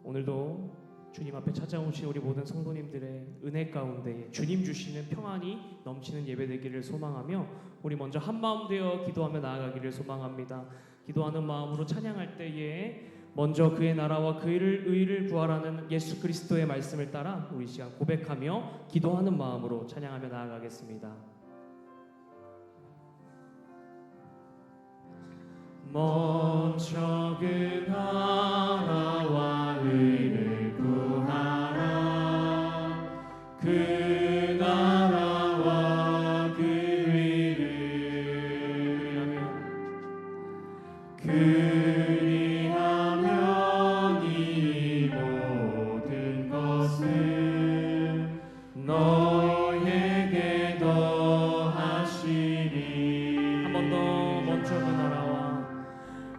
오늘도 주님 앞에 찾아오신 우리 모든 성도님들의 은혜 가운데 주님 주시는 평안이 넘치는 예배 되기를 소망하며 우리 먼저 한마음 되어 기도하며 나아가기를 소망합니다. 기도하는 마음으로 찬양할 때에 먼저 그의 나라와 그의 의를 구하라는 예수 그리스도의 말씀을 따라 우리 시간 고백하며 기도하는 마음으로 찬양하며 나아가겠습니다. 먼저 그 나라와 의를 구하라. 그 나라와 그 의를 그리하면 이 모든 것을 너에게 더하시리. 한 번 더 먼저 그 나라와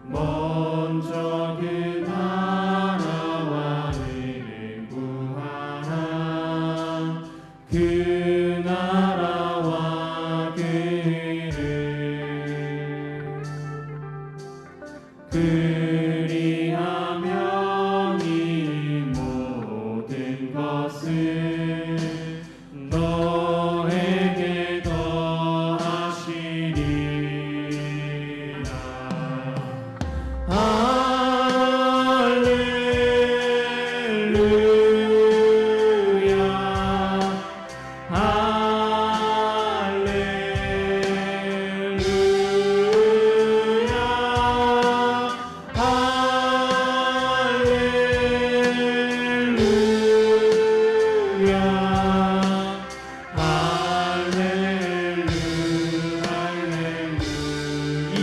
먼저 그 나라와 의를 구하라. 그 나라와 그 의를 그리하면 이 모든 것을 너에게 더하시리라.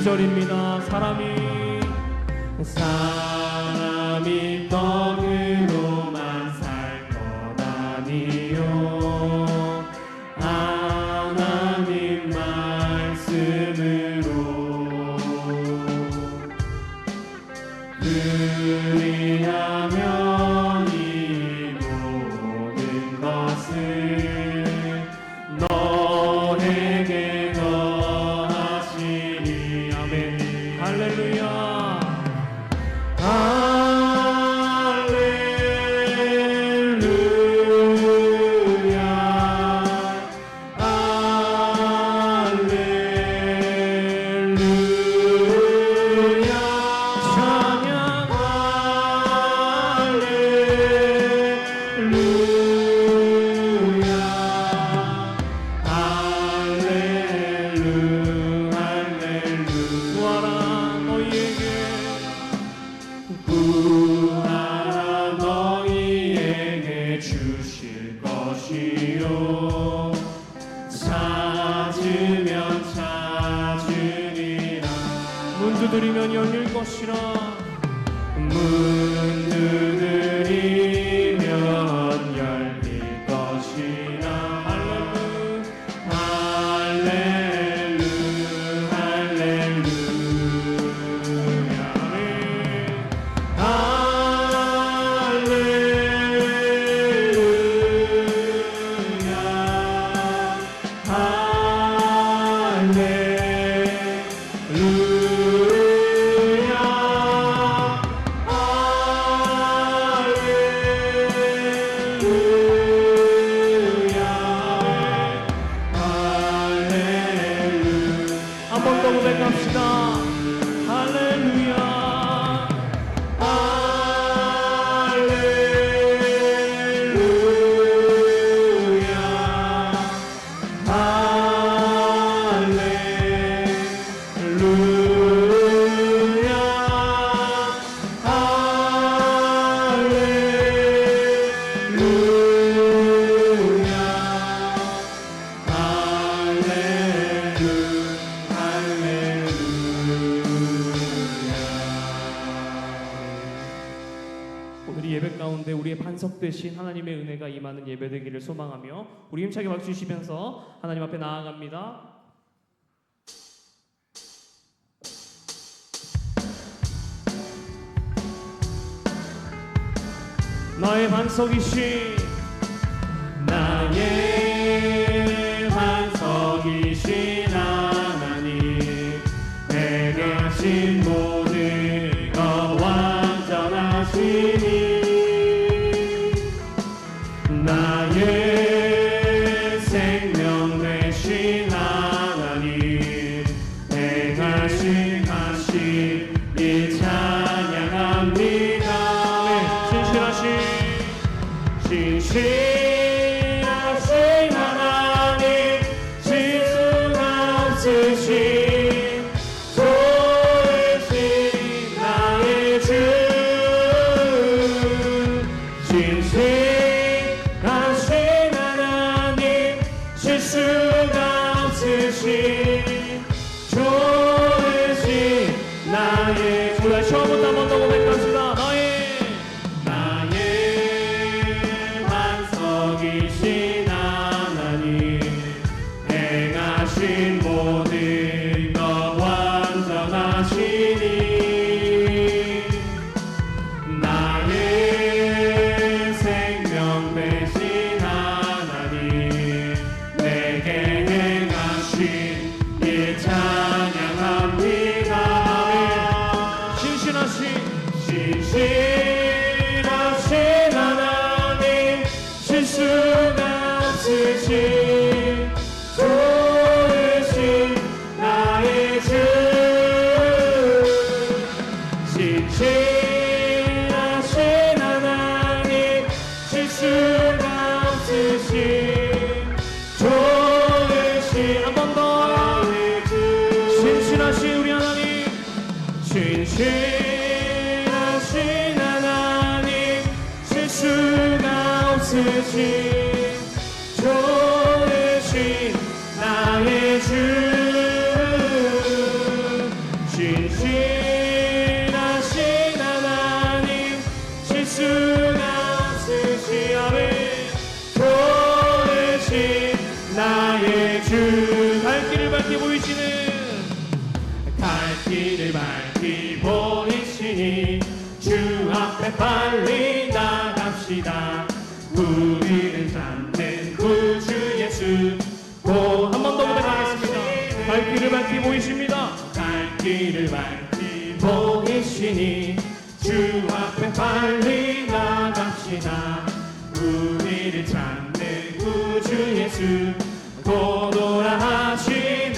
절입니다. 사람이 떡으로만 살 것 아니요 하나님 말씀으로 그리하면 이 모든 것을 너에게 더하시리. 아멘. 할렐루야. 구하라 너희에게 주실 것이요 찾으면 찾으리라. 문 두드리면 열릴 것이라. 문 두드리면 열릴 것이라. 한 번 더 고백합시다. 할렐루야. 오늘 이 예배 가운데 우리의 반석 되신 하나님의 은혜가 임하는 예배 되기를 소망하며 우리 힘차게 박수 주시면서 하나님 앞에 나아갑니다. 나의 반석이신 나의 반석이신 하나님 내게 하신 모든 것 완전하시니 신실하신 하나님 실수가 없으신 좋으신 나의 주 신실하신 하나님 실수가 없으신 좋으신 나의 주 다시 처음부터 한 번 더 고백합시다. 나의 반석이신 하나님 행하신 모든 것 완전하시니 나의 생명 되신 하나님 내게 행하신 일 찬양합니다. 신실하신 하나님 실수가 없으신 좋으신 나의 주 신실하신 하나님 실수가 없으신 좋으신 한 번 더 신실하신 우리 하나님 신실하신 하나님 실수가 없으신 좋으신 나의 주 신실하신 하나님 실수가 없으신 아멘 좋으신 나의 주 갈 길을 밝히 보이시는 갈 길을 밝히 보이시니 주 앞에 빨리 나갑시다. 우리를 찾는 구주 예수 한 번 더 고백하겠습니다. 갈 길을 밝히 보이십니다. 갈 길을 밝히 보이시니 주 앞에 빨리 나갑시다. 우리를 찾는 구주 예수 도도라 하시는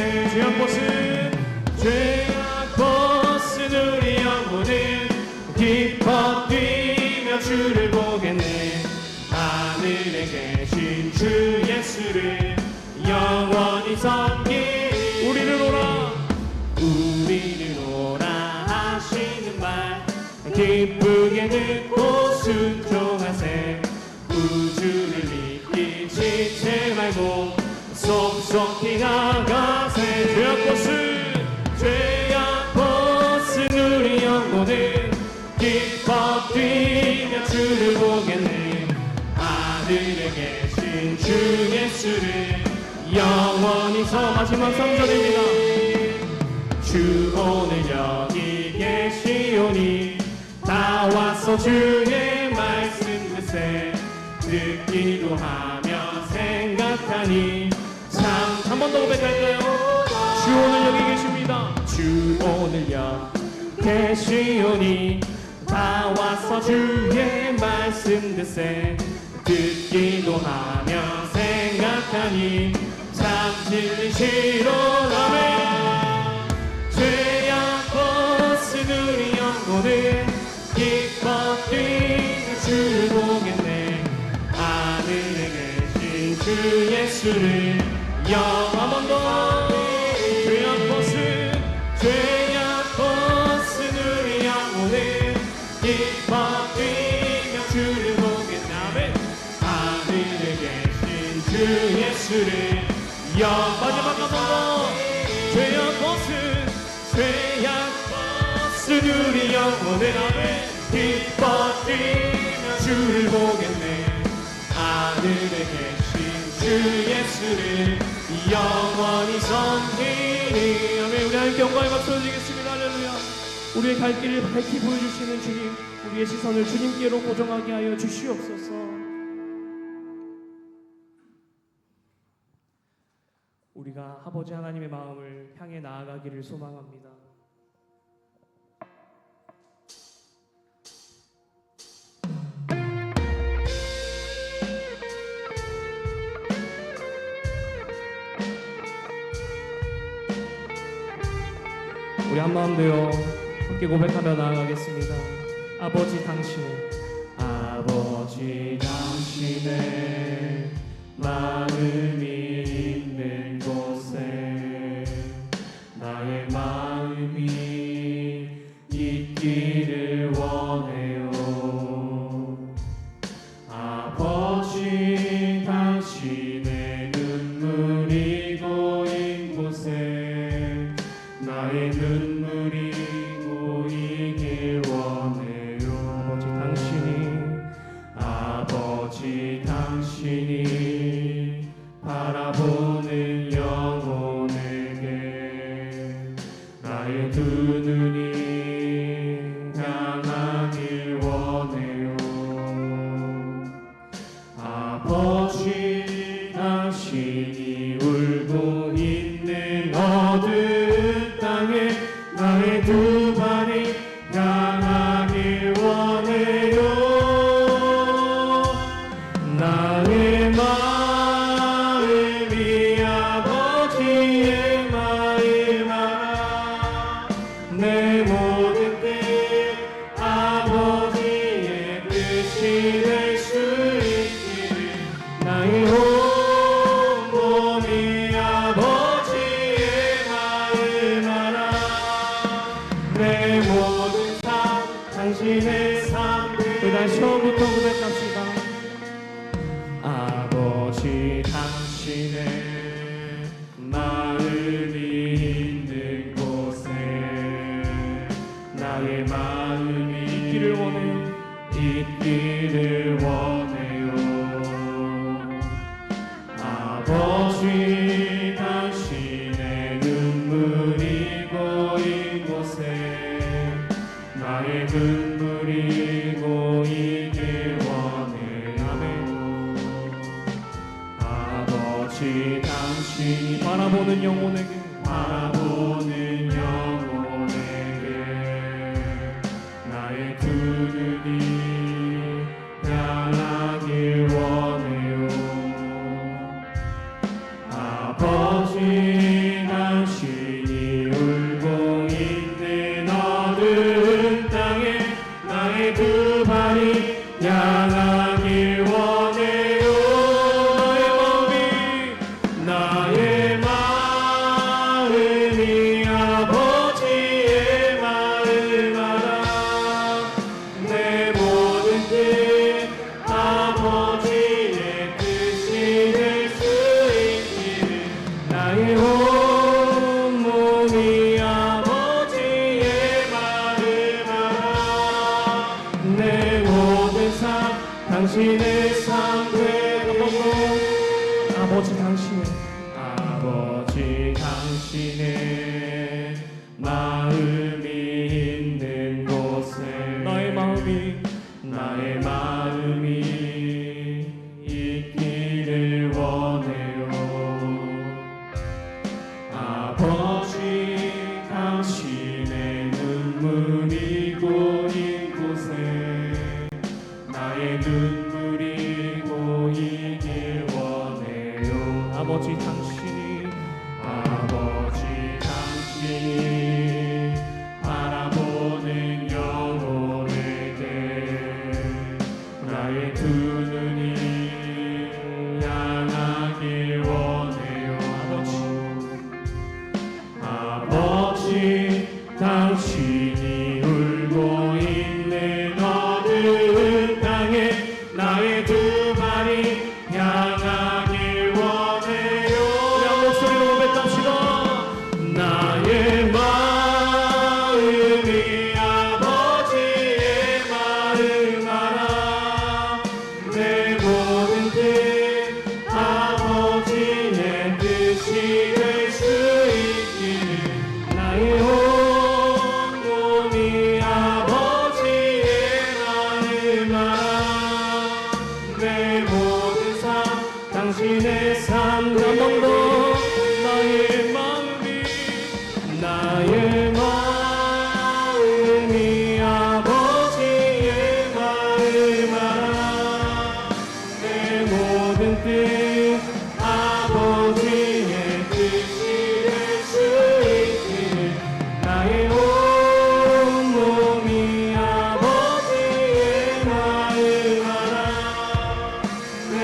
죄악 벗은 우리 영혼은 기뻐 뛰며 주를 보겠네. 하늘에 계신 주 예수를 영원히 섬기리. 우리를 오라 하시는 말 기쁘게 듣고 순종하세. 우주를 잊기 지체 말고 속속히 나가세. 죄악 벗은 우리 영혼은 기뻐 뛰며 주를 보겠네. 하늘에 계신 주 예수를 영원히 마지막 3절입니다. 주 오늘 여기 계시오니 다 와서 주의 말씀 듣세. 듣기도 하며 생각하니 참. 한 번 더 고백할까요? 주 오늘 여기 계십니다. 주 오늘 여기 계시오니 다 와서 주의 말씀 듣세. 듣기도 하며 생각하니 참 진리시로라네. 죄악 벗은 우리 영혼은 기뻐 뛰며 주를 보겠네. 하늘에 계신 주 예수를 한 번 더. 죄악 벗은 우리 영혼은 기뻐 뛰며 주를 보겠네. 하늘에 계신 주 예수를 마지막 한 번 더. 죄악 벗은 우리 영혼은 기뻐 뛰며 주를 보겠네. 하늘에 계신 주 예수를 영원히 섬기리. 아멘. 우리 하나님께 영광을 박수 드리겠습니다. 할렐루야. 우리의 갈 길을 밝히 보여주시는 주님, 우리의 시선을 주님께로 고정하게 하여 주시옵소서. 우리가 아버지 하나님의 마음을 향해 나아가기를 소망합니다. 우리 한마음 되어 함께 고백하며 나아가겠습니다. 아버지 당신의 당신의 마음이 있는 곳에 나의 마음이 있기를 원해요. 아버지 당신의 눈물이 고인 곳에 나의 눈물이 고이길 원해요. 아버지 당신이 바라보는 영혼에게 나의 두 눈이 향하길 원해요. 아버지 당신이 울고 있는 어두운 땅에 나의 두 발이 향하길 원해요. 나의 마음이 아버지의 마음 알아. 내 모든 뜻 아버지의 뜻이 될 수 있기를 나의 온 몸이 아버지의 마음 알아. 내 모든 삶 당신의 삶. 우리 다시 처음부터 고백합시다. 아버지 당신의 마음이 있는 곳에 나의 마음이 있기를 원해요. 있기를 원해요. 아버지 당신의 눈물이 고인 곳에 나의 눈물이 고이길 원해요. 아버지 당신이 바라보는 영혼에게 나의 두 눈이 향하길 원해요. 아버지 당신이 울고 있는 어두운 땅에 나의 두 발이 향하길 원해요. 나의 마음이 아버지의 마음 알아. 내 모든 뜻 아버지의 뜻이 될 수 있기를 나의 온 몸이 아버지의 마음 알아. 내 모든 삶 당신의 삶 되고 아버지 당신의 마음이 있는 곳에 나의 마음이 있기를 원해요. 아버지 당신의 눈물이 고인 곳에 나의 눈물이 고이길 원해요. 아버지 당신이 바라보는 영혼에게 나의 두 눈이 향하길 원해요. 아버지 당신이 울고 있는 어두운 땅에 나의 두 발이 향하길 원해요. 우리 한 목소리로 고백합시다. 나의 마음이 아버지의 마음 알아. 내 모든 뜻 아버지의 뜻이 될 수 있기를 나의 온 몸이 아버지의 마음 알아. 내 모든 삶 당신의 삶 한번더 나의 마음이 아버지의 마음 알아. 내 모든 뜻 아버지의 뜻이 될 수 있기를 나의 온 몸이 아버지의 마음 알아. 내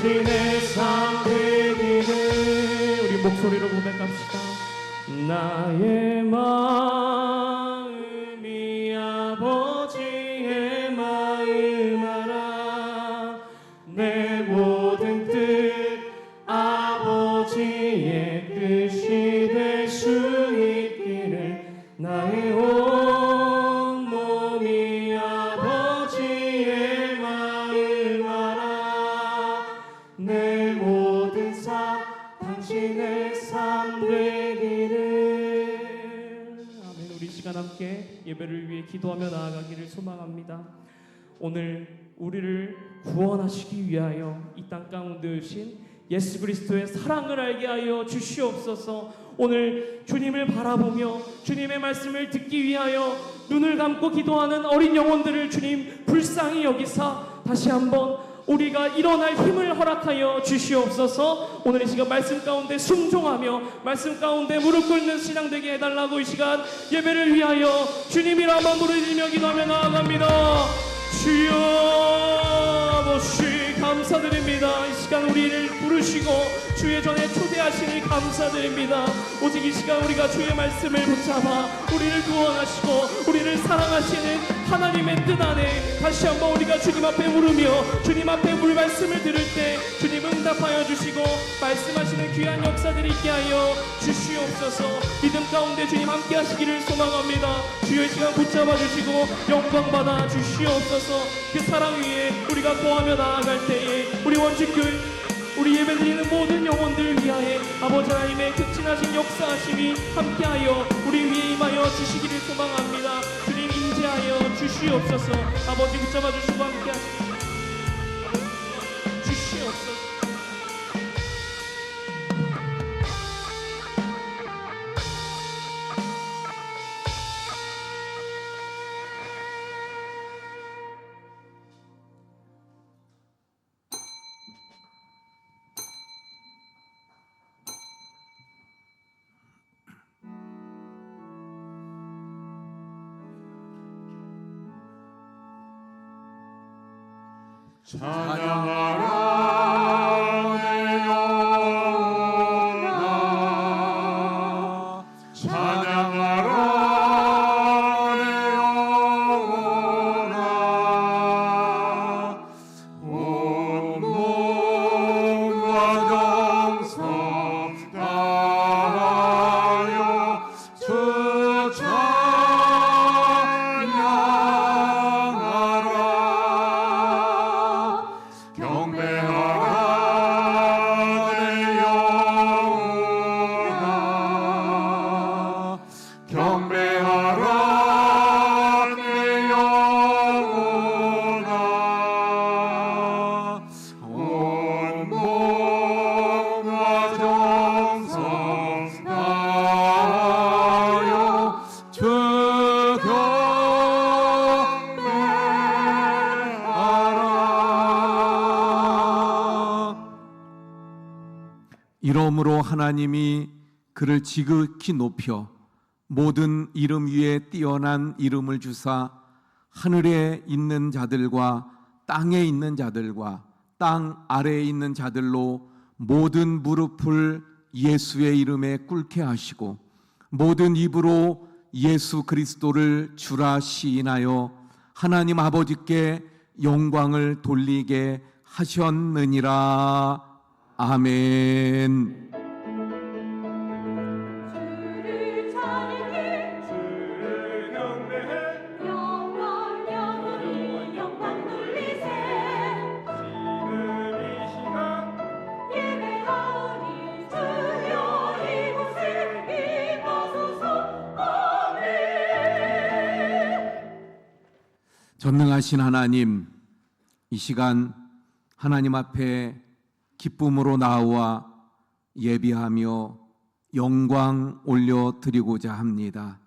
당신의 삶 되기를. 우리 목소리로 고백합시다. 나의 마음이 아버지의 마음 알아. 내 모든 뜻 아버지의 뜻이 될 수 있기를. 나의 온 몸이 아버지의 마음 알아. 내 모든 삶 당신의 삶 되기를. 아멘. 우리 시간 함께 예배를 위해 기도하며 나아가기를 소망합니다. 오늘 우리를 구원하시기 위하여 이 땅 가운데 오신 예수 그리스도의 사랑을 알게 하여 주시옵소서. 오늘 주님을 바라보며 주님의 말씀을 듣기 위하여 눈을 감고 기도하는 어린 영혼들을 주님 불쌍히 여기사 다시 한번 우리가 일어날 힘을 허락하여 주시옵소서. 오늘 이 시간 말씀 가운데 순종하며 말씀 가운데 무릎 꿇는 신앙 되게 해달라고 이 시간 예배를 위하여 주님 이름만 부르짖으며 기도하며 나아갑니다. 주여 아버지 감사드립니다. 이 시간 우리를 부르시고 주의 전에 초대하시니 감사드립니다. 오직 이 시간 우리가 주의 말씀을 붙잡아 우리를 구원하시고 우리를 사랑하시는 하나님의 뜻 안에 다시 한번 우리가 주님 앞에 물으며 주님 앞에 물 말씀을 들을 때 주님 응답하여 주시고 말씀하시는 귀한 역사들이 있게 하여 주시옵소서. 믿음 가운데 주님 함께 하시기를 소망합니다. 주여 이 시간 붙잡아 주시고 영광 받아 주시옵소서. 그 사랑 위에 우리가 거하며 나아갈 때에 우리 원주교회 우리 예배드리는 모든 영혼들을 위하여 아버지 하나님의 극진하신 역사하심이 함께하여 우리 위에 임하여 주시기를 소망합니다. 주님 임재하여 주시옵소서. 아버지 붙잡아 주시고 함께 주시옵소서. 찬양하라 내 영혼아, 찬양하라 내 영혼아. 온 몸과 정성 다하여 주 이러므로 하나님이 그를 지극히 높여 모든 이름 위에 뛰어난 이름을 주사 하늘에 있는 자들과 땅에 있는 자들과 땅 아래에 있는 자들로 모든 무릎을 예수의 이름에 꿇게 하시고 모든 입으로 예수 그리스도를 주라 시인하여 하나님 아버지께 영광을 돌리게 하셨느니라. 아멘. 주를 찬양해 주를 경배해 영원 영원히 영광 돌리세. 지금 이 시간 예배하오니 주여 이곳에 임하소서. 아멘. 전능하신 하나님, 이 시간 하나님 앞에 기쁨으로 나와 예비하며 영광 올려드리고자 합니다.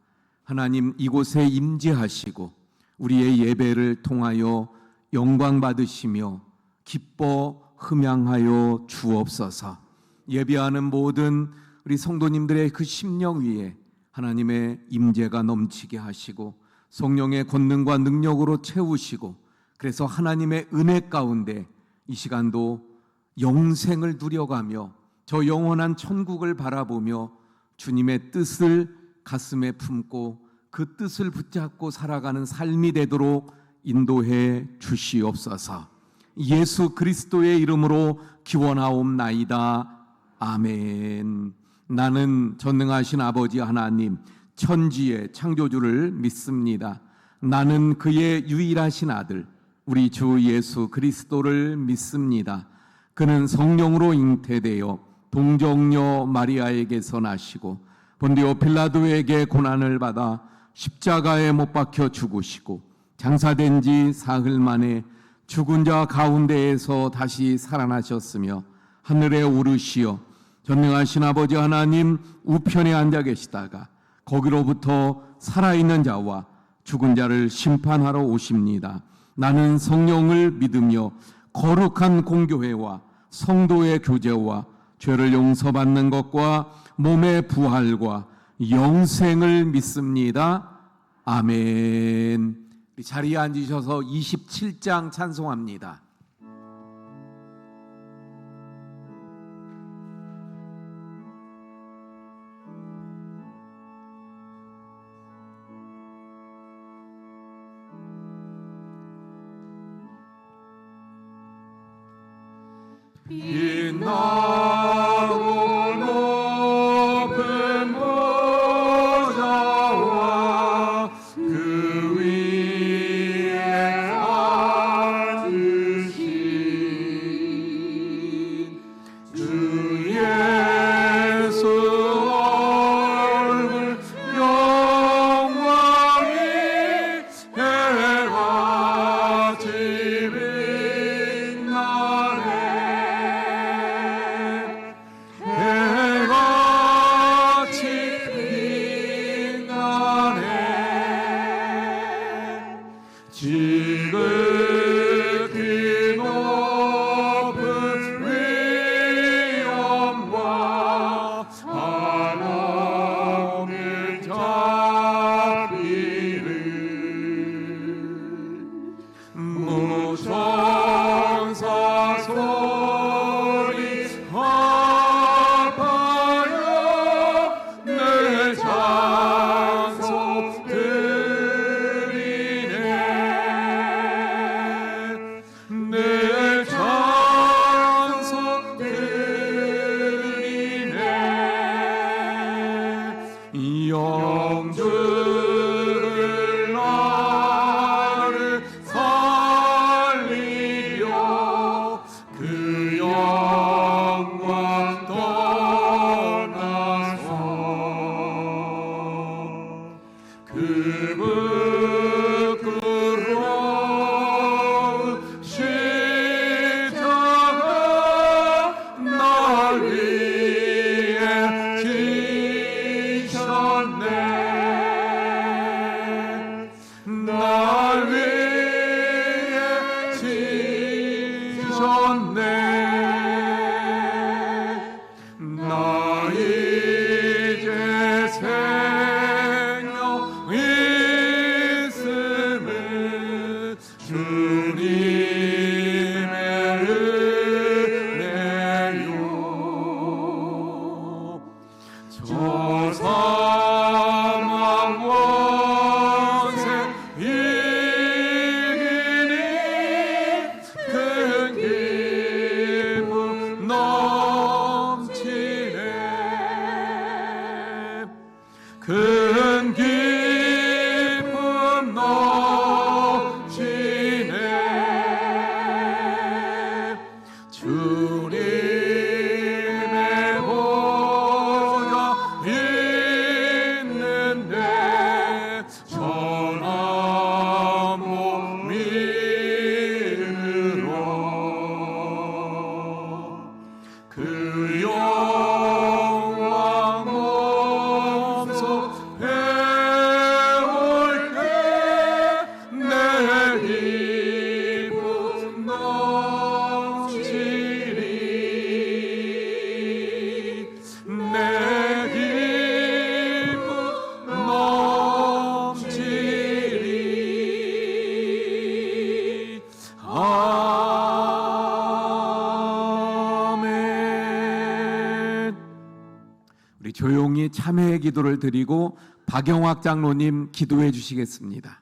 하나님, 이곳에 임재하시고 우리의 예배를 통하여 영광 받으시며 기뻐 흠양하여 주옵소서. 예배하는 모든 우리 성도님들의 그 심령 위에 하나님의 임재가 넘치게 하시고 성령의 권능과 능력으로 채우시고 그래서 하나님의 은혜 가운데 이 시간도 영생을 누려가며 저 영원한 천국을 바라보며 주님의 뜻을 가슴에 품고 그 뜻을 붙잡고 살아가는 삶이 되도록 인도해 주시옵소서. 예수 그리스도의 이름으로 기원하옵나이다. 아멘. 나는 전능하신 아버지 하나님 천지의 창조주를 믿습니다. 나는 그의 유일하신 아들 우리 주 예수 그리스도를 믿습니다. 그는 성령으로 잉태되어 동정녀 마리아에게서 나시고 본디오 필라도에게 고난을 받아 십자가에 못 박혀 죽으시고 장사된 지 사흘 만에 죽은 자 가운데에서 다시 살아나셨으며 하늘에 오르시어 전능하신 아버지 하나님 우편에 앉아 계시다가 거기로부터 살아있는 자와 죽은 자를 심판하러 오십니다. 나는 성령을 믿으며 거룩한 공교회와 성도의 교제와 죄를 용서받는 것과 몸의 부활과 영생을 믿습니다. 아멘. 자리에 앉으셔서 27장 찬송합니다. 빛나고 높은 보좌와 그 위에 앉으신 주 예수 얼굴 영광이 해같이 빛나네. 해같이 빛나네. 지극히 높은 위엄과 하나님의 자비를 무천사 소리 합하여 내 찬송 드리네. 내 찬송 드리네. 영주를 나를 살리려 그 영광 떠나서 그 부끄러운 십자가 날 위해 지셨네. 날 위해 지셨네. 나 이제 생명 있음은 주님의 은혜요. 저 사망 원세 이기니 큰 기쁨 넘치네. 큰 기쁨 넘치네. 주님의 보좌 있는데 전한 몸이르러 그 영광 몸소 배울 때 내 기쁨 넘치리. 내 기쁨 넘치리. 아멘. 우리 조용히 참회의 기도를 드리고 박영학 장로님 기도해 주시겠습니다.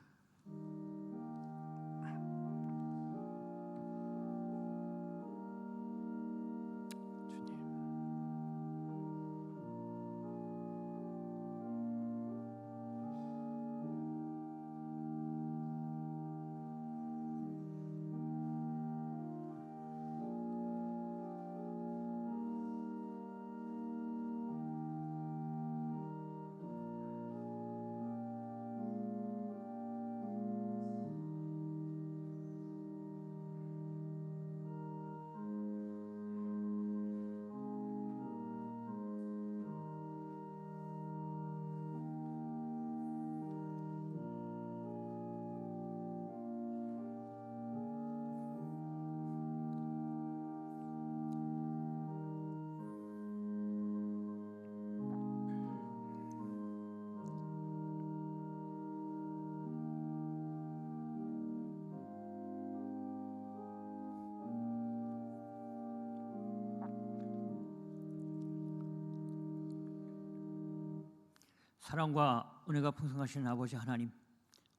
사랑과 은혜가 풍성하신 아버지 하나님,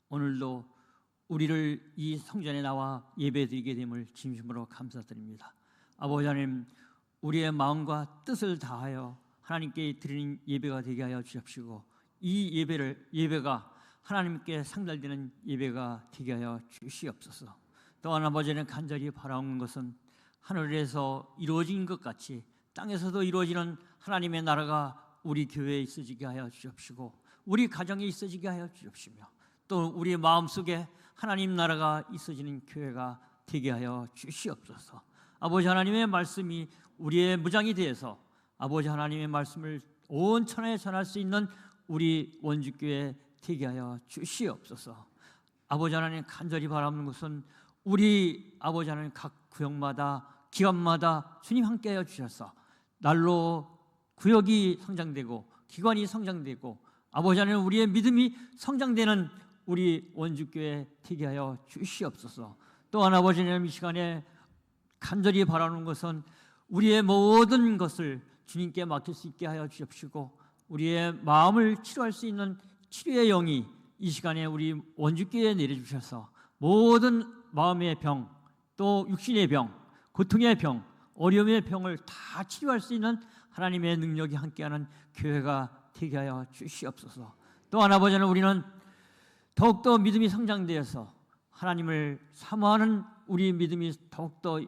오늘도 우리를 이 성전에 나와 예배드리게 됨을 진심으로 감사드립니다. 아버지 하나님, 우리의 마음과 뜻을 다하여 하나님께 드리는 예배가 되게 하여 주십시고, 이 예배가 하나님께 상달되는 예배가 되게 하여 주시옵소서. 또한 아버지 하나님, 간절히 바라는 것은 하늘에서 이루어진 것 같이 땅에서도 이루어지는 하나님의 나라가 우리 교회에 있어지게 하여 주옵시고, 우리 가정에 있어지게 하여 주옵시며, 또 우리의 마음속에 하나님 나라가 있어지는 교회가 되게 하여 주시옵소서. 아버지 하나님의 말씀이 우리의 무장이 되어서 아버지 하나님의 말씀을 온 천하에 전할 수 있는 우리 원주교회 되게 하여 주시옵소서. 아버지 하나님, 간절히 바라는 것은 우리 아버지 하나님 각 구역마다 기관마다 주님 함께하여 주셔서 날로 구역이 성장되고 기관이 성장되고 아버지 하나님 우리의 믿음이 성장되는 우리 원주교회 되게 하여 주시옵소서. 또한 아버지 하나님, 이 시간에 간절히 바라는 것은 우리의 모든 것을 주님께 맡길 수 있게 하여 주십시고, 우리의 마음을 치료할 수 있는 치료의 영이 이 시간에 우리 원주교회에 내려주셔서 모든 마음의 병, 또 육신의 병, 고통의 병, 어려움의 병을 다 치료할 수 있는 하나님의 능력이 함께하는 교회가 되게 하여 주시옵소서. 또한 아버지 하나님, 우리는 더욱더 믿음이 성장되어서 하나님을 사모하는 우리 믿음이 더욱더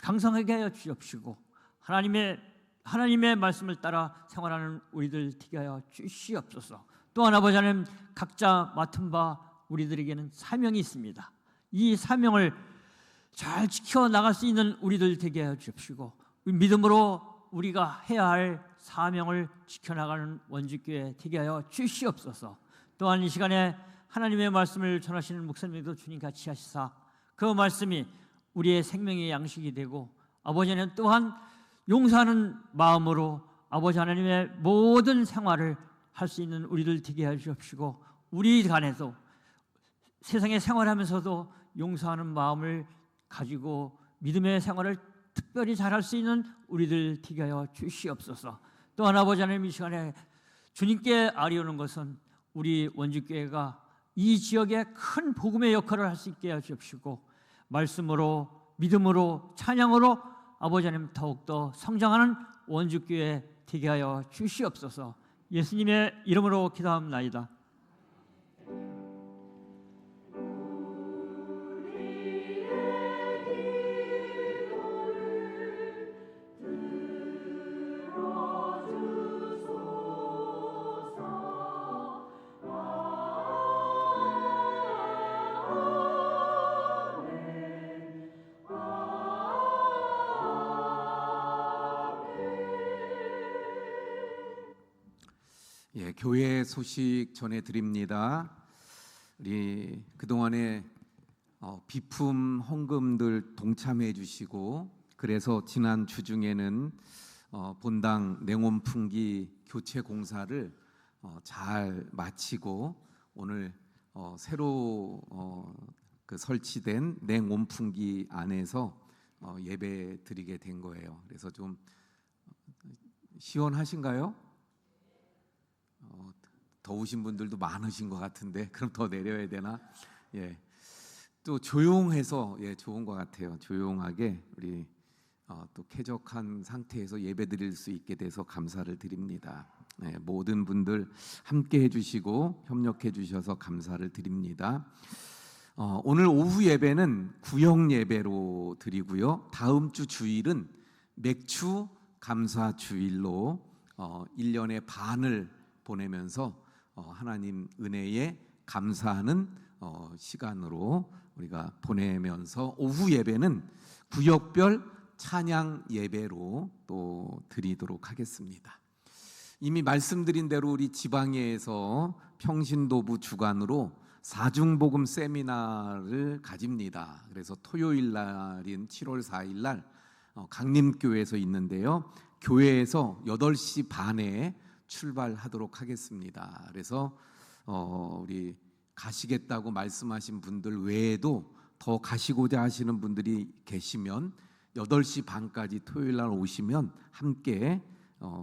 강성하게 하여 주옵시고, 하나님의 말씀을 따라 생활하는 우리들 되게 하여 주시옵소서. 또한 아버지 하나님, 각자 맡은 바 우리들에게는 사명이 있습니다. 이 사명을 잘 지켜나갈 수 있는 우리들 되게 하여 주옵시고, 믿음으로 우리가 해야 할 사명을 지켜나가는 원주교회 되게 하여 주시옵소서. 또한 이 시간에 하나님의 말씀을 전하시는 목사님들도 주님 같이 하시사 그 말씀이 우리의 생명의 양식이 되고, 아버지 하나님 또한 용서하는 마음으로 아버지 하나님의 모든 생활을 할 수 있는 우리들 되게 해 주옵시고, 우리 간에도 세상에 생활하면서도 용서하는 마음을 가지고 믿음의 생활을 특별히 잘할 수 있는 우리들 되게 하여 주시옵소서. 또한 아버지 하나님, 이 시간에 주님께 아뢰오는 것은 우리 원주교회가 이 지역에 큰 복음의 역할을 할 수 있게 해 주옵시고, 말씀으로 믿음으로 찬양으로 아버지 하나님 더욱더 성장하는 원주교회 되게 하여 주시옵소서. 예수님의 이름으로 기도합나이다. 예, 교회 소식 전해드립니다. 우리 그동안에 비품 헌금들 동참해 주시고, 그래서 지난 주중에는 본당 냉온풍기 교체 공사를 잘 마치고 오늘 새로 그 설치된 냉온풍기 안에서 예배 드리게 된 거예요. 그래서 좀 시원하신가요? 더우신 분들도 많으신 것 같은데 그럼 더 내려야 되나? 예. 또 조용해서 좋은 것 같아요. 조용하게 우리 또 쾌적한 상태에서 예배드릴 수 있게 돼서 감사를 드립니다. 모든 분들 함께 해주시고 협력해 주셔서 감사를 드립니다. 오늘 오후 예배는 구역 예배로 드리고요. 다음 주 주일은 맥주 감사 주일로 1년의 반을 보내면서 하나님 은혜에 감사하는 시간으로 우리가 보내면서 오후 예배는 구역별 찬양 예배로 또 드리도록 하겠습니다. 이미 말씀드린 대로 우리 지방예에서 평신도부 주관으로 사중복음 세미나를 가집니다. 그래서 토요일 날인 7월 4일 날 강림교회에서 있는데요. 교회에서 8시 반에 출발하도록 하겠습니다. 그래서 우리 가시겠다고 말씀하신 분들 외에도 더 가시고자 하시는 분들이 계시면 8시 반까지 토요일 날 오시면 함께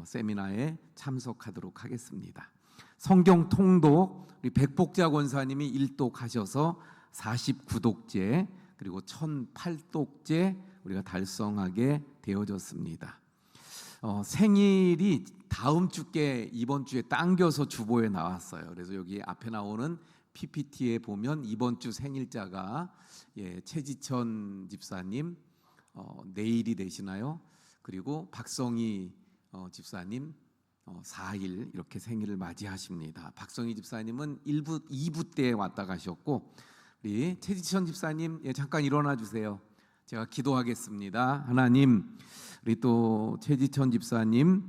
세미나에 참석하도록 하겠습니다. 성경 통독 우리 백복자 권사님이 1독하셔서 49독째 그리고 1008독째 우리가 달성하게 되어졌습니다. 생일이 다음 주께 이번 주에 당겨서 주보에 나왔어요. 그래서 여기 앞에 나오는 PPT에 보면 이번 주 생일자가 최지천 집사님 내일이 되시나요? 그리고 박성희 집사님 4일 이렇게 생일을 맞이하십니다. 박성희 집사님은 2부 때 왔다 가셨고 우리 최지천 집사님 잠깐 일어나 주세요. 제가 기도하겠습니다. 하나님 우리 또 최지천 집사님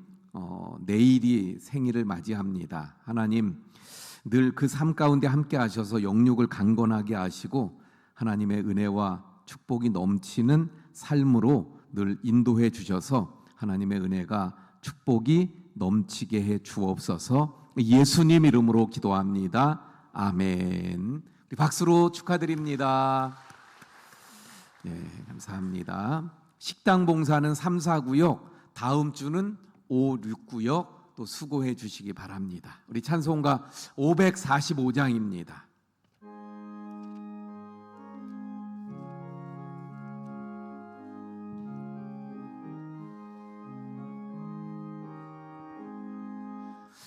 내일이 생일을 맞이합니다. 하나님 늘 그 삶 가운데 함께 하셔서 영육을 강건하게 하시고 하나님의 은혜와 축복이 넘치는 삶으로 늘 인도해 주셔서 하나님의 은혜가 축복이 넘치게 해 주옵소서. 예수님 이름으로 기도합니다. 아멘. 우리 박수로 축하드립니다. 감사합니다. 식당 봉사는 3, 4구역, 다음 주는 5, 6구역 또 수고해 주시기 바랍니다. 우리 찬송가 545장입니다.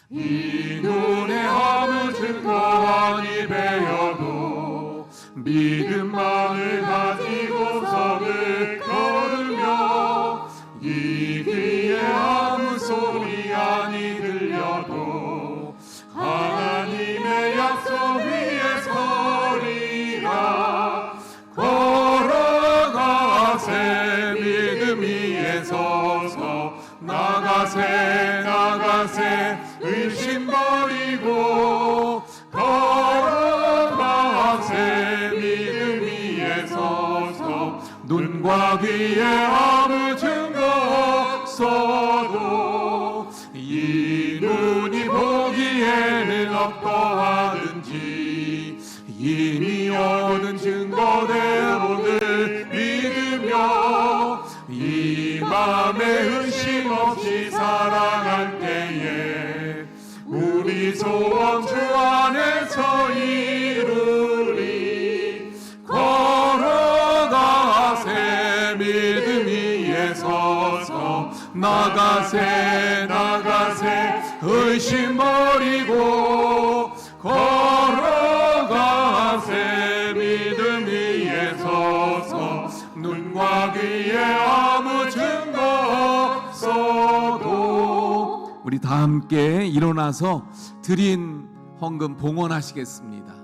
이 눈에 아무 증거한 입에여도 믿음만을 가지고 선을 걸으며 이 귀에 아무 소리 아니 들려도 하나님의 약속 위에 서리라. 걸어가세 믿음 위에 서서 나가세 의심 버리고 걸어가세 믿음 위에 서서 눈과 귀에 아무 증거 없어도 이 눈이 보기에는 어떠하든지 이미 얻은 증거대로 늘 믿으며 이 맘에 의심 없이 살아갈 때에 우리 소원 주 안에서 이루리. 걸어가세 믿음 위에 서서 나가세 의심 버리고 걸어가세 믿음 위에 서서 눈과 귀에 아무 증거 없어도. 우리 다 함께 일어나서 드린 헌금 봉헌하시겠습니다.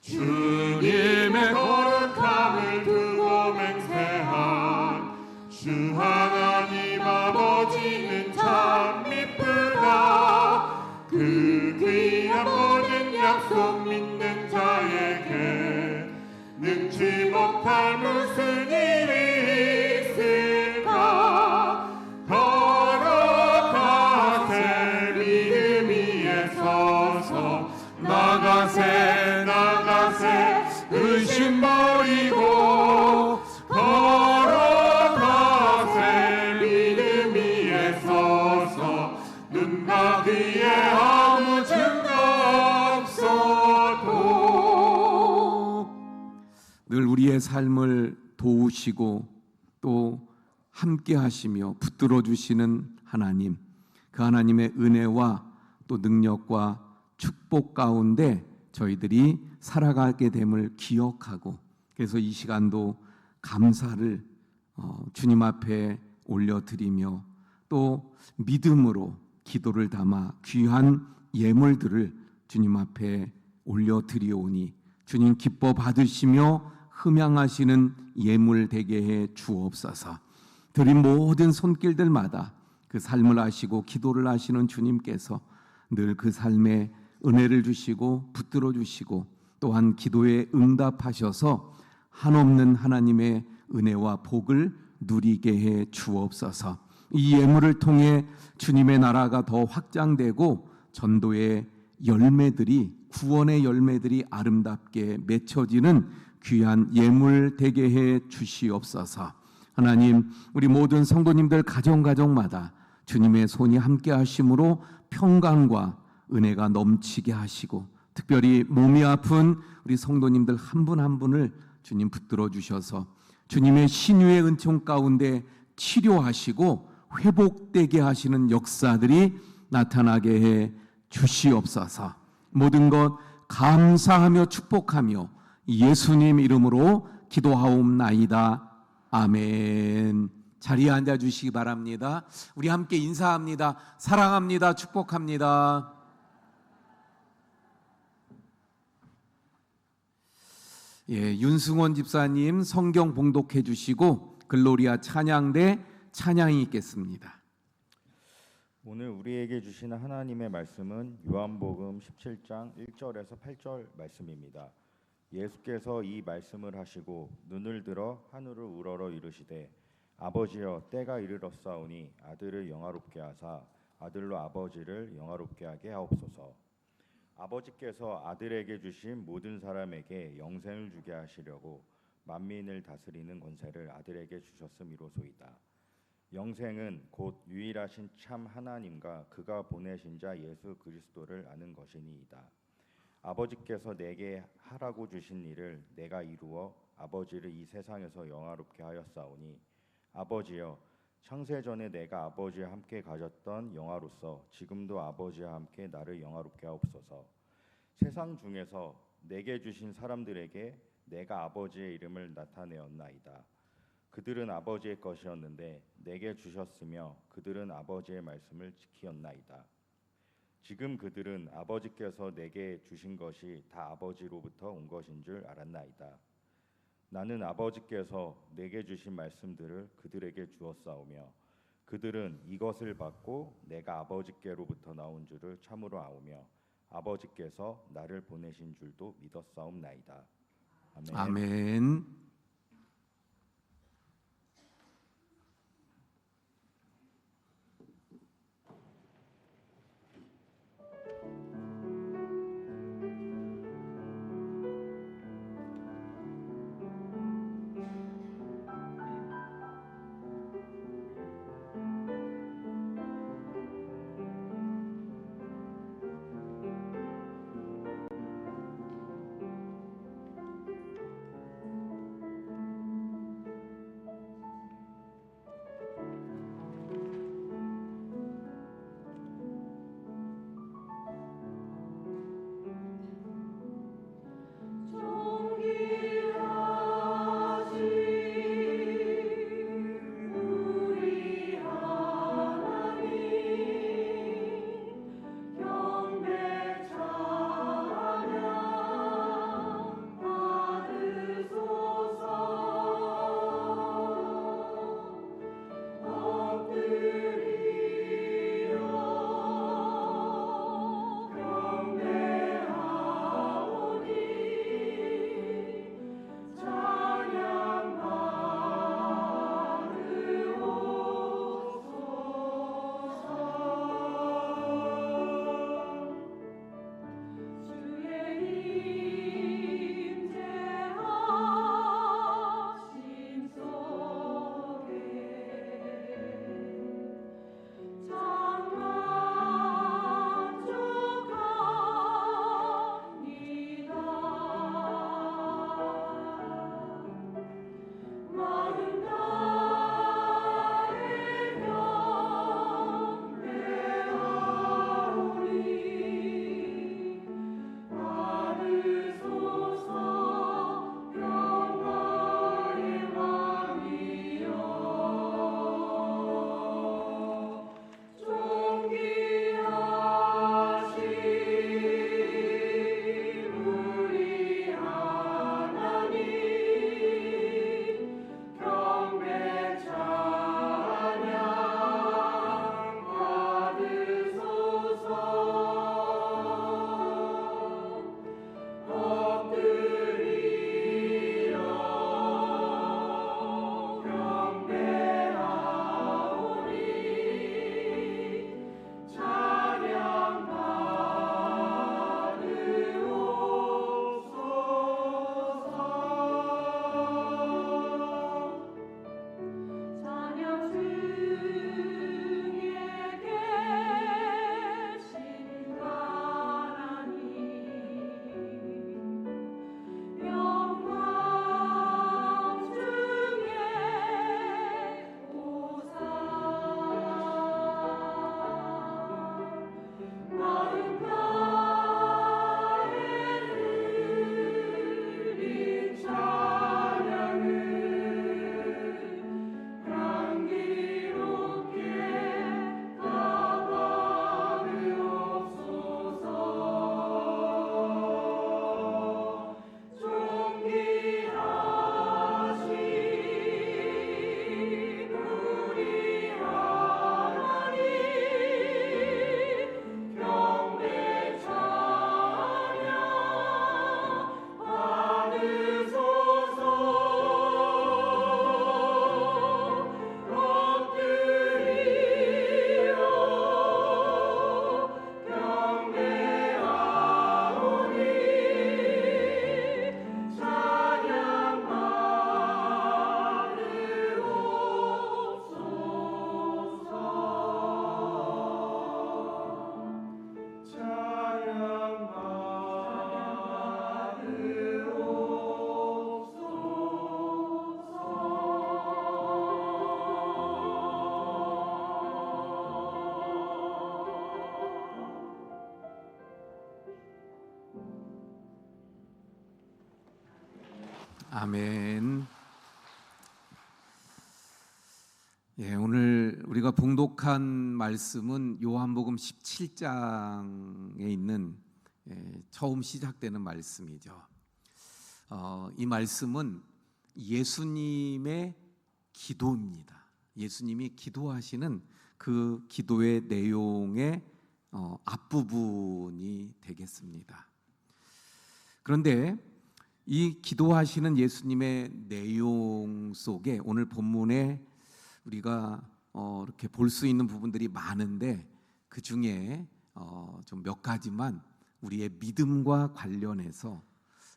주님의 거룩함을 두고 맹세한 주 하나님 아버지는 참 미쁘다. 그 귀한 모든 약속 믿는 자에게 능치 못할 무슨 일이 있을까. 걸어가세 믿음 위에 서서 나가세 의심 버리고 걸어가세 늘 우리의 삶을 도우시고 또 함께 하시며 붙들어 주시는 하나님, 그 하나님의 은혜와 또 능력과 축복 가운데 저희들이 살아가게 됨을 기억하고, 그래서 이 시간도 감사를 주님 앞에 올려드리며 또 믿음으로 기도를 담아 귀한 예물들을 주님 앞에 올려드리오니 주님 기뻐 받으시며 흠양하시는 예물 되게 해 주옵소서. 드린 모든 손길들마다 그 삶을 아시고 기도를 하시는 주님께서 늘 그 삶에 은혜를 주시고 붙들어 주시고 또한 기도에 응답하셔서 한없는 하나님의 은혜와 복을 누리게 해 주옵소서. 이 예물을 통해 주님의 나라가 더 확장되고 전도의 열매들이, 구원의 열매들이 아름답게 맺혀지는 귀한 예물 되게 해 주시옵소서. 하나님, 우리 모든 성도님들 가정마다 주님의 손이 함께 하심으로 평강과 은혜가 넘치게 하시고, 특별히 몸이 아픈 우리 성도님들 한 분 한 분을 주님 붙들어 주셔서 주님의 신유의 은총 가운데 치료하시고 회복되게 하시는 역사들이 나타나게 해 주시옵소서. 모든 것 감사하며 축복하며 예수님 이름으로 기도하옵나이다. 아멘. 자리에 앉아 주시기 바랍니다. 우리 함께 인사합니다. 사랑합니다. 축복합니다. 윤승원 집사님 성경 봉독해 주시고 글로리아 찬양대 찬양이 있겠습니다. 오늘 우리에게 주시는 하나님의 말씀은 요한복음 17장 1절에서 8절 말씀입니다. 예수께서 이 말씀을 하시고 눈을 들어 하늘을 우러러 이르시되 아버지여 때가 이르렀사오니 아들을 영화롭게 하사 아들로 아버지를 영화롭게 하게 하옵소서. 아버지께서 아들에게 주신 모든 사람에게 영생을 주게 하시려고 만민을 다스리는 권세를 아들에게 주셨음이로소이다. 영생은 곧 유일하신 참 하나님과 그가 보내신 자 예수 그리스도를 아는 것이니이다. 아버지께서 내게 하라고 주신 일을 내가 이루어 아버지를 이 세상에서 영화롭게 하였사오니 아버지여 창세전에 내가 아버지와 함께 가졌던 영화로서 지금도 아버지와 함께 나를 영화롭게 하옵소서. 세상 중에서 내게 주신 사람들에게 내가 아버지의 이름을 나타내었나이다. 그들은 아버지의 것이었는데 내게 주셨으며 그들은 아버지의 말씀을 지키었나이다. 지금 그들은 아버지께서 내게 주신 것이 다 아버지로부터 온 것인 줄 알았나이다. 나는 아버지께서 내게 주신 말씀들을 그들에게 주었사오며 그들은 이것을 받고 내가 아버지께로부터 나온 줄을 참으로 아오며 아버지께서 나를 보내신 줄도 믿었사옵나이다. 아멘. 아멘. 아멘. 예, 오늘 우리가 봉독한 말씀은 요한복음 17장에 있는 처음 시작되는 말씀이죠. 이 말씀은 예수님의 기도입니다. 예수님이 기도하시는 그 기도의 내용의 앞부분이 되겠습니다. 그런데 이 기도하시는 예수님의 내용 속에 오늘 본문에 우리가 이렇게 볼 수 있는 부분들이 많은데 그 중에 좀 몇 가지만 우리의 믿음과 관련해서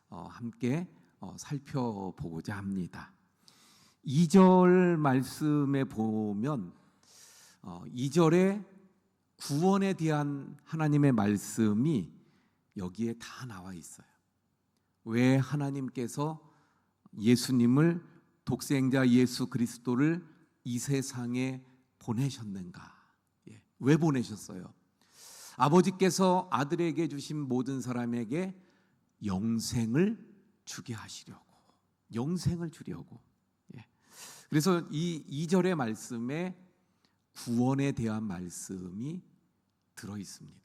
함께 살펴보고자 합니다. 2절 말씀에 보면 2절에 구원에 대한 하나님의 말씀이 여기에 다 나와 있어요. 왜 하나님께서 예수님을 독생자 예수 그리스도를 이 세상에 보내셨는가? 왜 보내셨어요? 아버지께서 아들에게 주신 모든 사람에게 영생을 주게 하시려고, 영생을 주려고. 그래서 이 2절의 말씀에 구원에 대한 말씀이 들어 있습니다.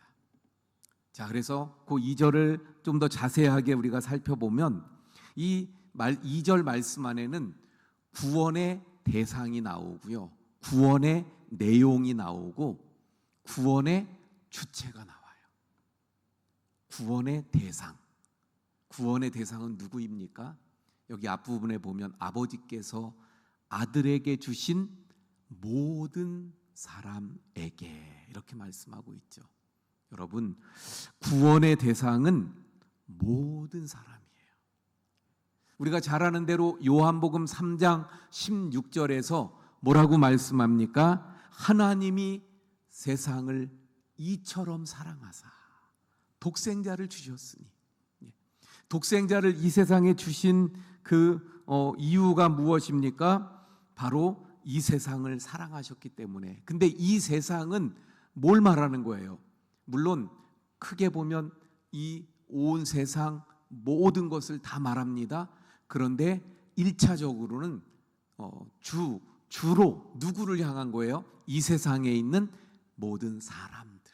자, 그래서 그 2절을 좀 더 자세하게 우리가 살펴보면 이 2절 말씀 안에는 구원의 대상이 나오고요, 구원의 내용이 나오고 구원의 주체가 나와요. 구원의 대상. 구원의 대상은 누구입니까? 여기 앞부분에 보면 아버지께서 아들에게 주신 모든 사람에게 이렇게 말씀하고 있죠. 여러분, 구원의 대상은 모든 사람이에요. 우리가 잘 아는 대로 요한복음 3장 16절에서 뭐라고 말씀합니까? 하나님이 세상을 이처럼 사랑하사 독생자를 주셨으니. 독생자를 이 세상에 주신 그 이유가 무엇입니까? 바로 이 세상을 사랑하셨기 때문에. 근데 이 세상은 뭘 말하는 거예요? 물론 크게 보면 이 온 세상 모든 것을 다 말합니다. 그런데 1차적으로는 주로 누구를 향한 거예요? 이 세상에 있는 모든 사람들,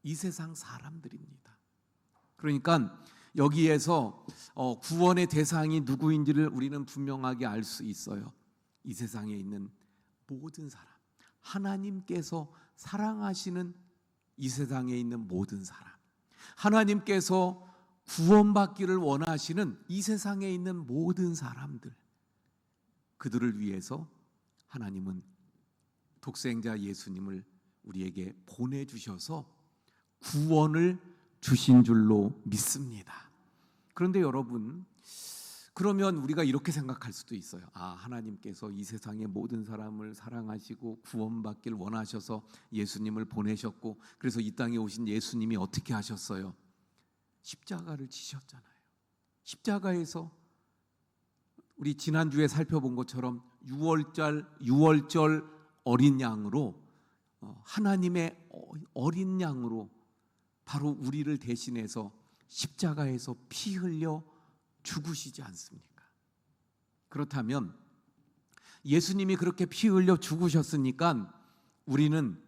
이 세상 사람들입니다. 그러니까 여기에서 구원의 대상이 누구인지를 우리는 분명하게 알 수 있어요. 이 세상에 있는 모든 사람, 하나님께서 사랑하시는 이 세상에 있는 모든 사람, 하나님께서 구원받기를 원하시는 이 세상에 있는 모든 사람들, 그들을 위해서 하나님은 독생자 예수님을 우리에게 보내주셔서 구원을 주신 줄로 믿습니다. 그런데 여러분, 그러면 우리가 이렇게 생각할 수도 있어요. 하나님께서 이 세상의 모든 사람을 사랑하시고 구원받기를 원하셔서 예수님을 보내셨고, 그래서 이 땅에 오신 예수님이 어떻게 하셨어요? 십자가를 지셨잖아요. 십자가에서 우리 지난주에 살펴본 것처럼 6월절 어린 양으로, 하나님의 어린 양으로 바로 우리를 대신해서 십자가에서 피 흘려 죽으시지 않습니까? 그렇다면 예수님이 그렇게 피 흘려 죽으셨으니까 우리는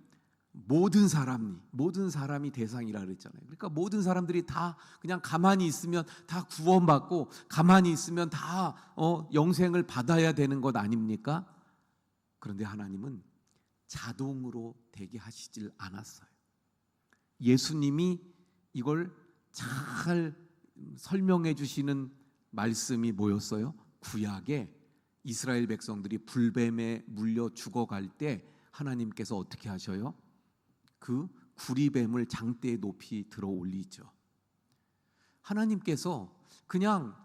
모든 사람이 대상이라 그랬잖아요. 그러니까 모든 사람들이 다 그냥 가만히 있으면 다 구원받고 가만히 있으면 다 영생을 받아야 되는 것 아닙니까? 그런데 하나님은 자동으로 되게 하시질 않았어요. 예수님이 이걸 잘 설명해 주시는 말씀이 뭐였어요? 구약에 이스라엘 백성들이 불뱀에 물려 죽어갈 때 하나님께서 어떻게 하셔요? 그 구리뱀을 장대에 높이 들어 올리죠. 하나님께서 그냥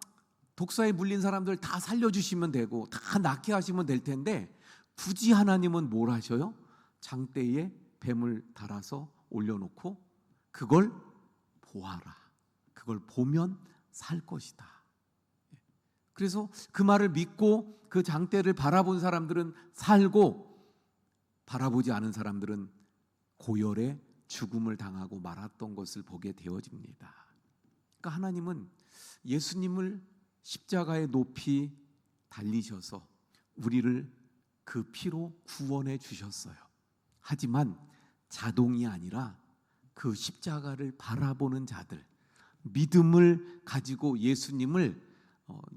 독사에 물린 사람들 다 살려주시면 되고 다 낫게 하시면 될 텐데, 굳이 하나님은 뭘 하셔요? 장대에 뱀을 달아서 올려놓고 그걸 보아라, 그걸 보면 살 것이다. 그래서 그 말을 믿고 그 장대를 바라본 사람들은 살고, 바라보지 않은 사람들은 고열의 죽음을 당하고 말았던 것을 보게 되어집니다. 그러니까 하나님은 예수님을 십자가의 높이 달리셔서 우리를 그 피로 구원해 주셨어요. 하지만 자동이 아니라 그 십자가를 바라보는 자들, 믿음을 가지고 예수님을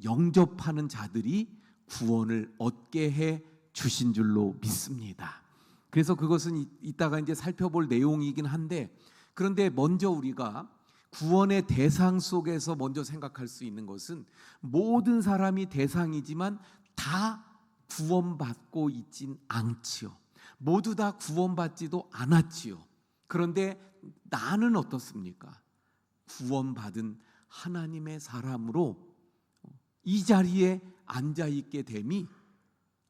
영접하는 자들이 구원을 얻게 해 주신 줄로 믿습니다. 그래서 그것은 이따가 이제 살펴볼 내용이긴 한데, 그런데 먼저 우리가 구원의 대상 속에서 먼저 생각할 수 있는 것은 모든 사람이 대상이지만 다 구원받고 있진 않지요. 모두 다 구원받지도 않았지요. 그런데 나는 어떻습니까? 구원받은 하나님의 사람으로 이 자리에 앉아 있게 됨이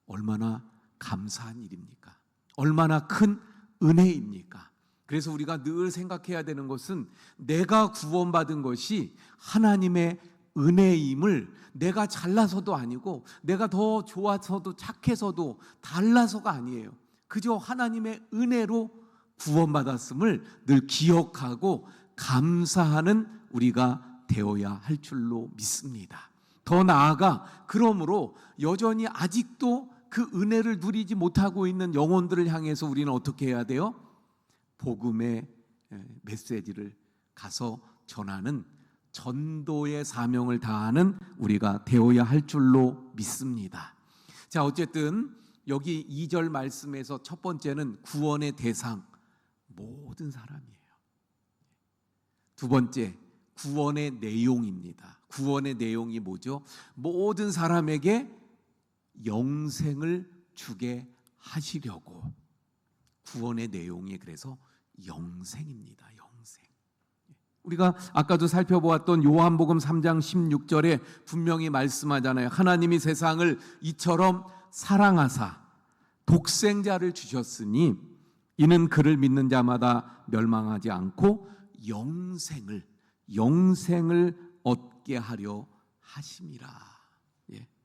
얼마나 감사한 일입니까? 얼마나 큰 은혜입니까? 그래서 우리가 늘 생각해야 되는 것은 내가 구원받은 것이 하나님의 은혜임을, 내가 잘나서도 아니고 내가 더 좋아서도 착해서도 달라서가 아니에요. 그저 하나님의 은혜로 구원받았음을 늘 기억하고 감사하는 우리가 되어야 할 줄로 믿습니다. 더 나아가 그러므로 여전히 아직도 그 은혜를 누리지 못하고 있는 영혼들을 향해서 우리는 어떻게 해야 돼요? 복음의 메시지를 가서 전하는 전도의 사명을 다하는 우리가 되어야 할 줄로 믿습니다. 자, 어쨌든 여기 2절 말씀에서 첫 번째는 구원의 대상, 모든 사람이에요. 두 번째, 구원의 내용입니다. 구원의 내용이 뭐죠? 모든 사람에게 영생을 주게 하시려고. 구원의 내용이 그래서 영생입니다. 영생. 우리가 아까도 살펴보았던 요한복음 3장 16절에 분명히 말씀하잖아요. 하나님이 세상을 이처럼 사랑하사 독생자를 주셨으니 이는 그를 믿는 자마다 멸망하지 않고 영생을 얻게 하려 하심이라.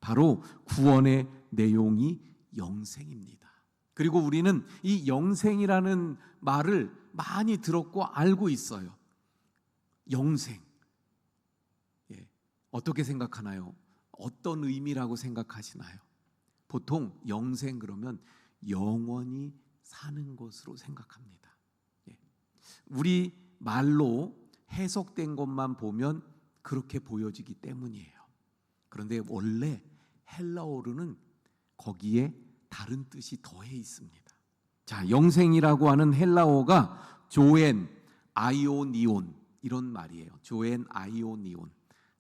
바로 구원의 내용이 영생입니다. 그리고 우리는 이 영생이라는 말을 많이 들었고 알고 있어요. 영생. 어떻게 생각하나요? 어떤 의미라고 생각하시나요? 보통 영생 그러면 영원히 사는 것으로 생각합니다. 우리 말로 해석된 것만 보면 그렇게 보여지기 때문이에요. 그런데 원래 헬라어로는 거기에 다른 뜻이 더해 있습니다. 자, 영생이라고 하는 헬라어가 조엔, 아이오니온 이런 말이에요. 조엔, 아이오니온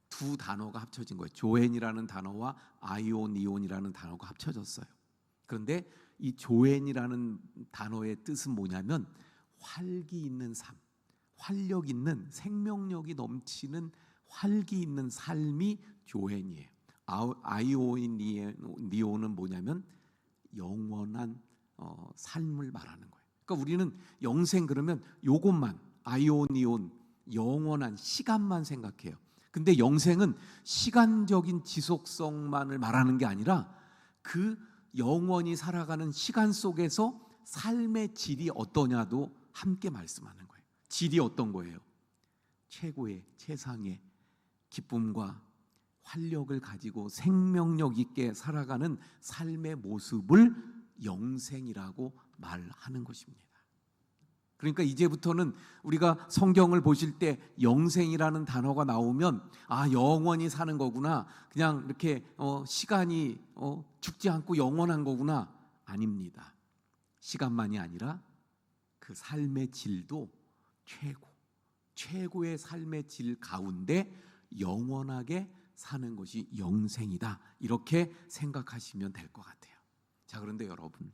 두 단어가 합쳐진 거예요. 조엔이라는 단어와 아이오니온이라는 단어가 합쳐졌어요. 그런데 이 조엔이라는 단어의 뜻은 뭐냐면 활기 있는 삶, 활력 있는, 생명력이 넘치는 활기 있는 삶이 조엔이에요. 아이오니온은 뭐냐면 영원한 삶을 말하는 거예요. 그러니까 우리는 영생 그러면 요것만, 아이오니온, 영원한 시간만 생각해요. 근데 영생은 시간적인 지속성만을 말하는 게 아니라 그 영원히 살아가는 시간 속에서 삶의 질이 어떠냐도 함께 말씀하는 거예요. 질이 어떤 거예요? 최고의, 최상의 기쁨과 활력을 가지고 생명력 있게 살아가는 삶의 모습을 영생이라고 말하는 것입니다. 그러니까 이제부터는 우리가 성경을 보실 때 영생이라는 단어가 나오면 영원히 사는 거구나, 그냥 이렇게 시간이 죽지 않고 영원한 거구나, 아닙니다. 시간만이 아니라 그 삶의 질도 최고의 삶의 질 가운데 영원하게 사는 것이 영생이다, 이렇게 생각하시면 될 것 같아요. 자, 그런데 여러분,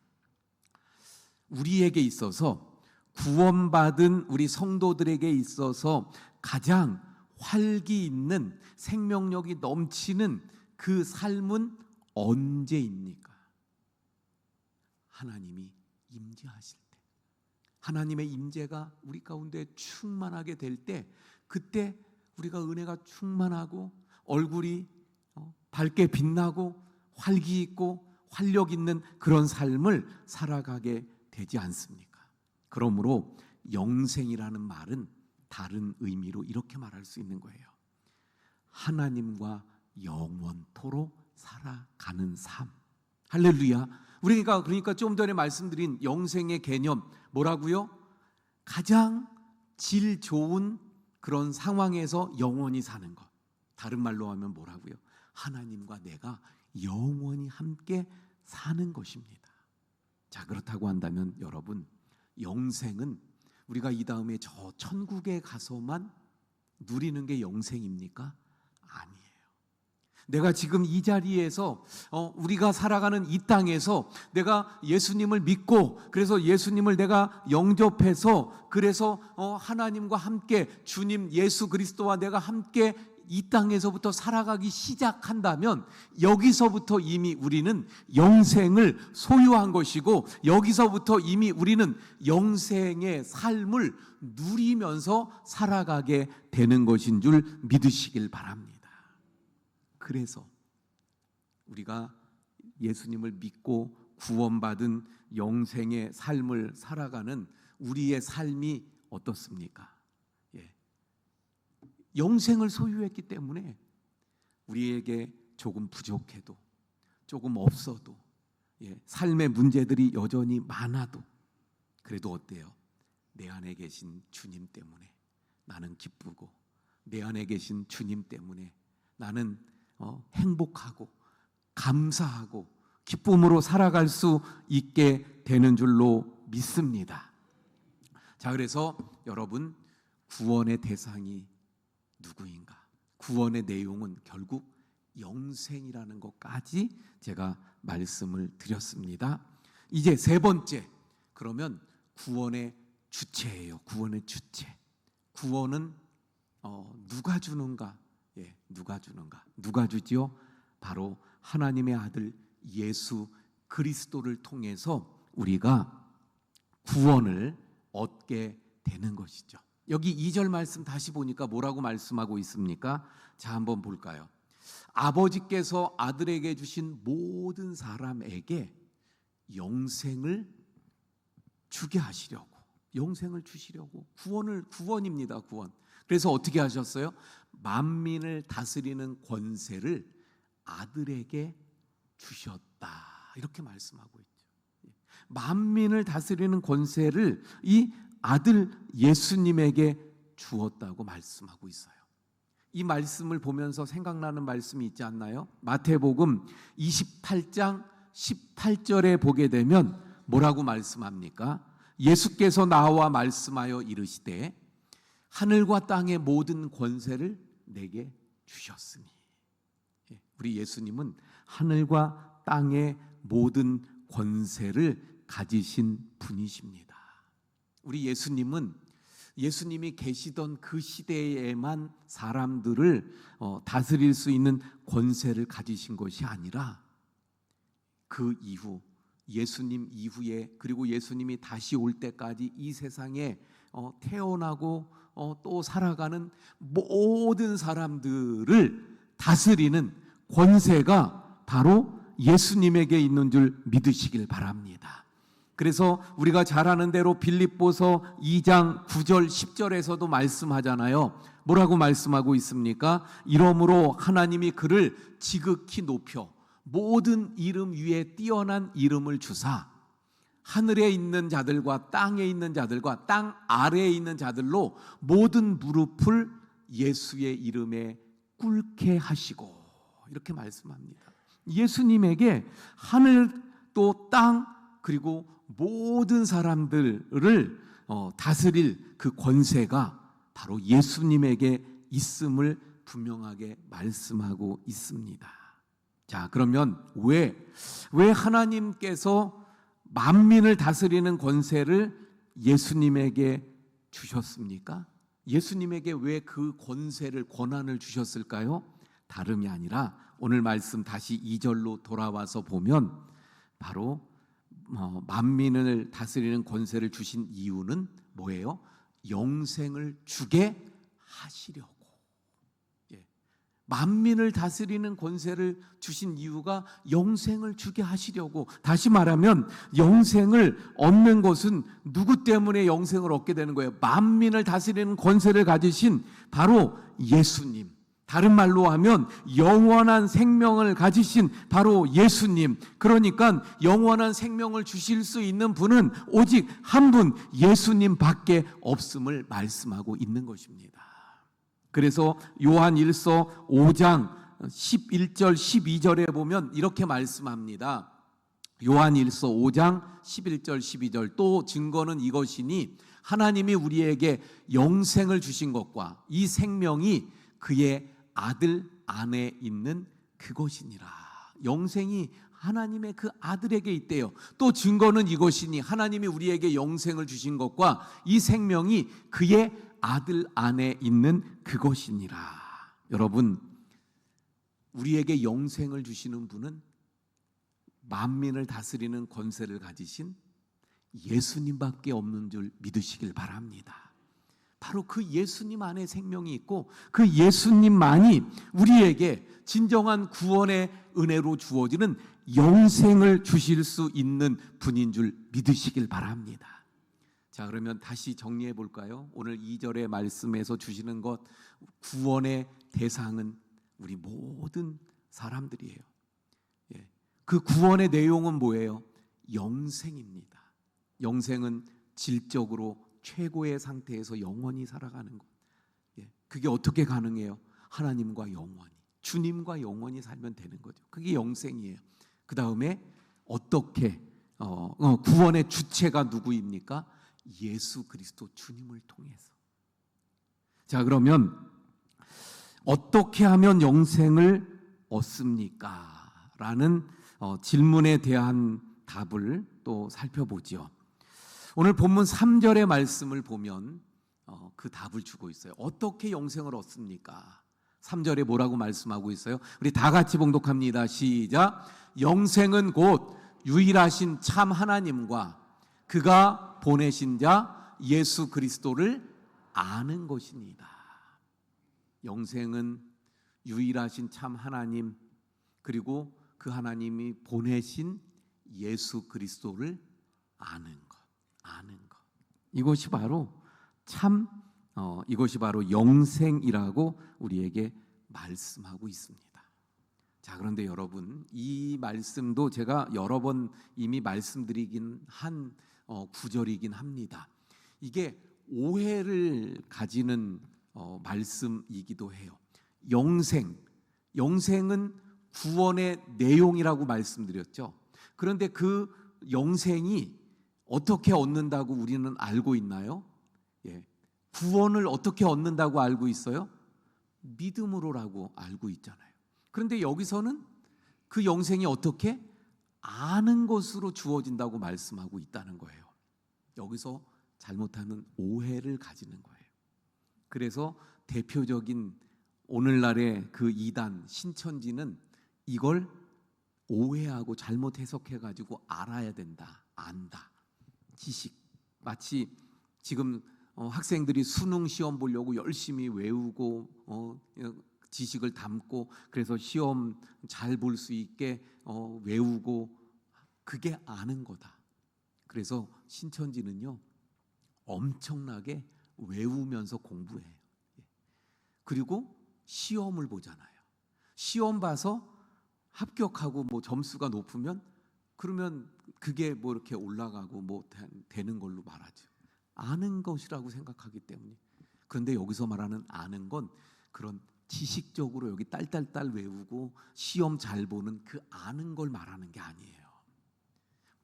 우리에게 있어서, 구원받은 우리 성도들에게 있어서 가장 활기 있는, 생명력이 넘치는 그 삶은 언제입니까? 하나님이 임재하실 때, 하나님의 임재가 우리 가운데 충만하게 될 때, 그때 우리가 은혜가 충만하고 얼굴이 밝게 빛나고 활기 있고 활력 있는 그런 삶을 살아가게 되지 않습니까? 그러므로 영생이라는 말은 다른 의미로 이렇게 말할 수 있는 거예요. 하나님과 영원토록 살아가는 삶. 할렐루야. 우리가 그러니까 좀 전에 말씀드린 영생의 개념 뭐라고요? 가장 질 좋은 그런 상황에서 영원히 사는 것. 다른 말로 하면 뭐라고요? 하나님과 내가 영원히 함께 사는 것입니다. 자, 그렇다고 한다면 여러분, 영생은 우리가 이 다음에 저 천국에 가서만 누리는 게 영생입니까? 아니에요. 내가 지금 이 자리에서 우리가 살아가는 이 땅에서 내가 예수님을 믿고 그래서 예수님을 내가 영접해서 그래서 하나님과 함께 주님 예수 그리스도와 내가 함께 이 땅에서부터 살아가기 시작한다면 여기서부터 이미 우리는 영생을 소유한 것이고 여기서부터 이미 우리는 영생의 삶을 누리면서 살아가게 되는 것인 줄 믿으시길 바랍니다. 그래서 우리가 예수님을 믿고 구원받은 영생의 삶을 살아가는 우리의 삶이 어떻습니까? 영생을 소유했기 때문에 우리에게 조금 부족해도 조금 없어도 삶의 문제들이 여전히 많아도 그래도 어때요? 내 안에 계신 주님 때문에 나는 기쁘고 내 안에 계신 주님 때문에 나는 행복하고 감사하고 기쁨으로 살아갈 수 있게 되는 줄로 믿습니다. 자, 그래서 여러분 구원의 대상이 누구인가? 구원의 내용은 결국 영생이라는 것까지 제가 말씀을 드렸습니다. 이제 세 번째, 그러면 구원의 주체예요. 구원의 주체. 구원은 누가 주는가? 누가 주는가? 누가 주지요? 바로 하나님의 아들 예수 그리스도를 통해서 우리가 구원을 얻게 되는 것이죠. 여기 2절 말씀 다시 보니까 뭐라고 말씀하고 있습니까? 자, 한번 볼까요? 아버지께서 아들에게 주신 모든 사람에게 영생을 주게 하시려고, 영생을 주시려고, 구원입니다. 구원. 그래서 어떻게 하셨어요? 만민을 다스리는 권세를 아들에게 주셨다. 이렇게 말씀하고 있죠. 만민을 다스리는 권세를 이 아들 예수님에게 주었다고 말씀하고 있어요. 이 말씀을 보면서 생각나는 말씀이 있지 않나요? 마태복음 28장 18절에 보게 되면 뭐라고 말씀합니까? 예수께서 나와 말씀하여 이르시되 하늘과 땅의 모든 권세를 내게 주셨으니. 우리 예수님은 하늘과 땅의 모든 권세를 가지신 분이십니다. 우리 예수님이 계시던 그 시대에만 사람들을 다스릴 수 있는 권세를 가지신 것이 아니라 그 이후 예수님 이후에 그리고 예수님이 다시 올 때까지 이 세상에 태어나고 또 살아가는 모든 사람들을 다스리는 권세가 바로 예수님에게 있는 줄 믿으시길 바랍니다. 그래서 우리가 잘 아는 대로 빌립보서 2장 9절 10절에서도 말씀하잖아요. 뭐라고 말씀하고 있습니까? 이러므로 하나님이 그를 지극히 높여 모든 이름 위에 뛰어난 이름을 주사 하늘에 있는 자들과 땅에 있는 자들과 땅 아래에 있는 자들로 모든 무릎을 예수의 이름에 꿇게 하시고, 이렇게 말씀합니다. 예수님에게 하늘 또 땅 그리고 모든 사람들을 다스릴 그 권세가 바로 예수님에게 있음을 분명하게 말씀하고 있습니다. 자, 그러면 왜 하나님께서 만민을 다스리는 권세를 예수님에게 주셨습니까? 예수님에게 왜 그 권한을 주셨을까요? 다름이 아니라 오늘 말씀 다시 2절로 돌아와서 보면 바로 만민을 다스리는 권세를 주신 이유는 뭐예요? 영생을 주게 하시려고. 만민을 다스리는 권세를 주신 이유가 영생을 주게 하시려고. 다시 말하면 영생을 얻는 것은 누구 때문에 영생을 얻게 되는 거예요? 만민을 다스리는 권세를 가지신 바로 예수님, 다른 말로 하면 영원한 생명을 가지신 바로 예수님, 그러니까 영원한 생명을 주실 수 있는 분은 오직 한 분, 예수님밖에 없음을 말씀하고 있는 것입니다. 그래서 요한 1서 5장 11절 12절에 보면 이렇게 말씀합니다. 요한 1서 5장 11절 12절, 또 증거는 이것이니 하나님이 우리에게 영생을 주신 것과 이 생명이 그의 아들 안에 있는 그것이니라. 영생이 하나님의 그 아들에게 있대요. 또 증거는 이것이니 하나님이 우리에게 영생을 주신 것과 이 생명이 그의 아들 안에 있는 그것이니라. 여러분, 우리에게 영생을 주시는 분은 만민을 다스리는 권세를 가지신 예수님밖에 없는 줄 믿으시길 바랍니다. 바로 그 예수님 안에 생명이 있고 그 예수님만이 우리에게 진정한 구원의 은혜로 주어지는 영생을 주실 수 있는 분인 줄 믿으시길 바랍니다. 자, 그러면 다시 정리해 볼까요? 오늘 2절의 말씀에서 주시는 것, 구원의 대상은 우리 모든 사람들이에요. 그 구원의 내용은 뭐예요? 영생입니다. 영생은 질적으로 최고의 상태에서 영원히 살아가는 것. 그게 어떻게 가능해요? 하나님과 영원히, 주님과 영원히 살면 되는 거죠. 그게 영생이에요. 그 다음에 어떻게 구원의 주체가 누구입니까? 예수 그리스도 주님을 통해서. 자, 그러면 어떻게 하면 영생을 얻습니까? 라는 질문에 대한 답을 또 살펴보죠. 오늘 본문 3절의 말씀을 보면 그 답을 주고 있어요. 어떻게 영생을 얻습니까? 3절에 뭐라고 말씀하고 있어요? 우리 다 같이 봉독합니다. 시작. 영생은 곧 유일하신 참 하나님과 그가 보내신 자 예수 그리스도를 아는 것입니다. 영생은 유일하신 참 하나님, 그리고 그 하나님이 보내신 예수 그리스도를 아는 것. 이것이 바로 이것이 바로 영생이라고 우리에게 말씀하고 있습니다. 자, 그런데 여러분, 이 말씀도 제가 여러 번 이미 말씀드리긴 한 구절이긴 합니다. 이게 오해를 가지는 말씀이기도 해요. 영생은 구원의 내용이라고 말씀드렸죠. 그런데 그 영생이 어떻게 얻는다고 우리는 알고 있나요? 구원을 어떻게 얻는다고 알고 있어요? 믿음으로라고 알고 있잖아요. 그런데 여기서는 그 영생이 어떻게 아는 것으로 주어진다고 말씀하고 있다는 거예요. 여기서 잘못하는 오해를 가지는 거예요. 그래서 대표적인 오늘날의 그 이단 신천지는 이걸 오해하고 잘못 해석해가지고 알아야 된다, 안다, 지식. 마치 지금 학생들이 수능 시험 보려고 열심히 외우고 지식을 담고 그래서 시험 잘 볼 수 있게 외우고, 그게 아는 거다. 그래서 신천지는요 엄청나게 외우면서 공부해요. 그리고 시험을 보잖아요. 시험 봐서 합격하고 뭐 점수가 높으면 그러면 그게 뭐 이렇게 올라가고 뭐 되는 걸로 말하죠. 아는 것이라고 생각하기 때문에. 그런데 여기서 말하는 아는 건 그런 지식적으로 여기 딸딸딸 외우고 시험 잘 보는 그 아는 걸 말하는 게 아니에요.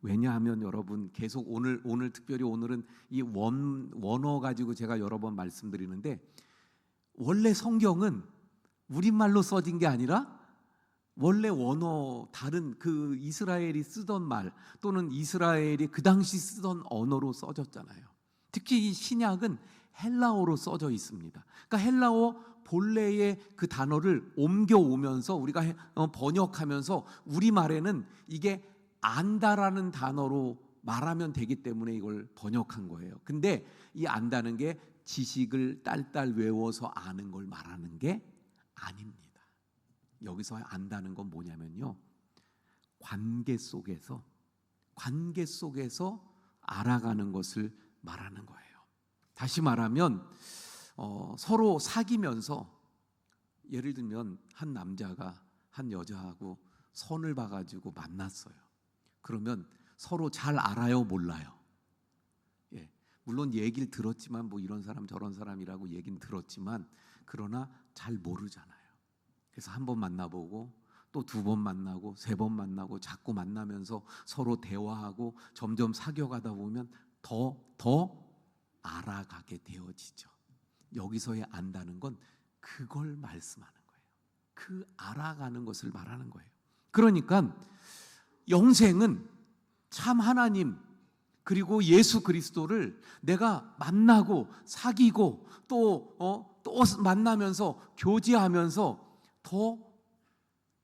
왜냐하면 여러분, 계속 오늘 특별히 오늘은 이 원어 가지고 제가 여러 번 말씀드리는데, 원래 성경은 우리말로 써진 게 아니라 원래 원어, 다른 그 이스라엘이 쓰던 말 또는 이스라엘이 그 당시 쓰던 언어로 써졌잖아요. 특히 이 신약은 헬라어로 써져 있습니다. 그러니까 헬라어 본래의 그 단어를 옮겨오면서 우리가 번역하면서 우리말에는 이게 안다라는 단어로 말하면 되기 때문에 이걸 번역한 거예요. 근데 이 안다는 게 지식을 딸딸 외워서 아는 걸 말하는 게 아닙니다. 여기서 안다는 건 뭐냐면요, 관계 속에서 알아가는 것을 말하는 거예요. 다시 말하면 서로 사귀면서 예를 들면 한 남자가 한 여자하고 선을 봐가지고 만났어요. 그러면 서로 잘 알아요, 몰라요? 예, 물론 얘기를 들었지만 뭐 이런 사람 저런 사람이라고 얘기는 들었지만 그러나 잘 모르잖아요. 그래서 한 번 만나보고 또 두 번 만나고 세 번 만나고 자꾸 만나면서 서로 대화하고 점점 사귀어가다 보면 더 알아가게 되어지죠. 여기서의 안다는 건 그걸 말씀하는 거예요. 그 알아가는 것을 말하는 거예요. 그러니까 영생은 참 하나님 그리고 예수 그리스도를 내가 만나고 사귀고 또 만나면서 교제하면서 더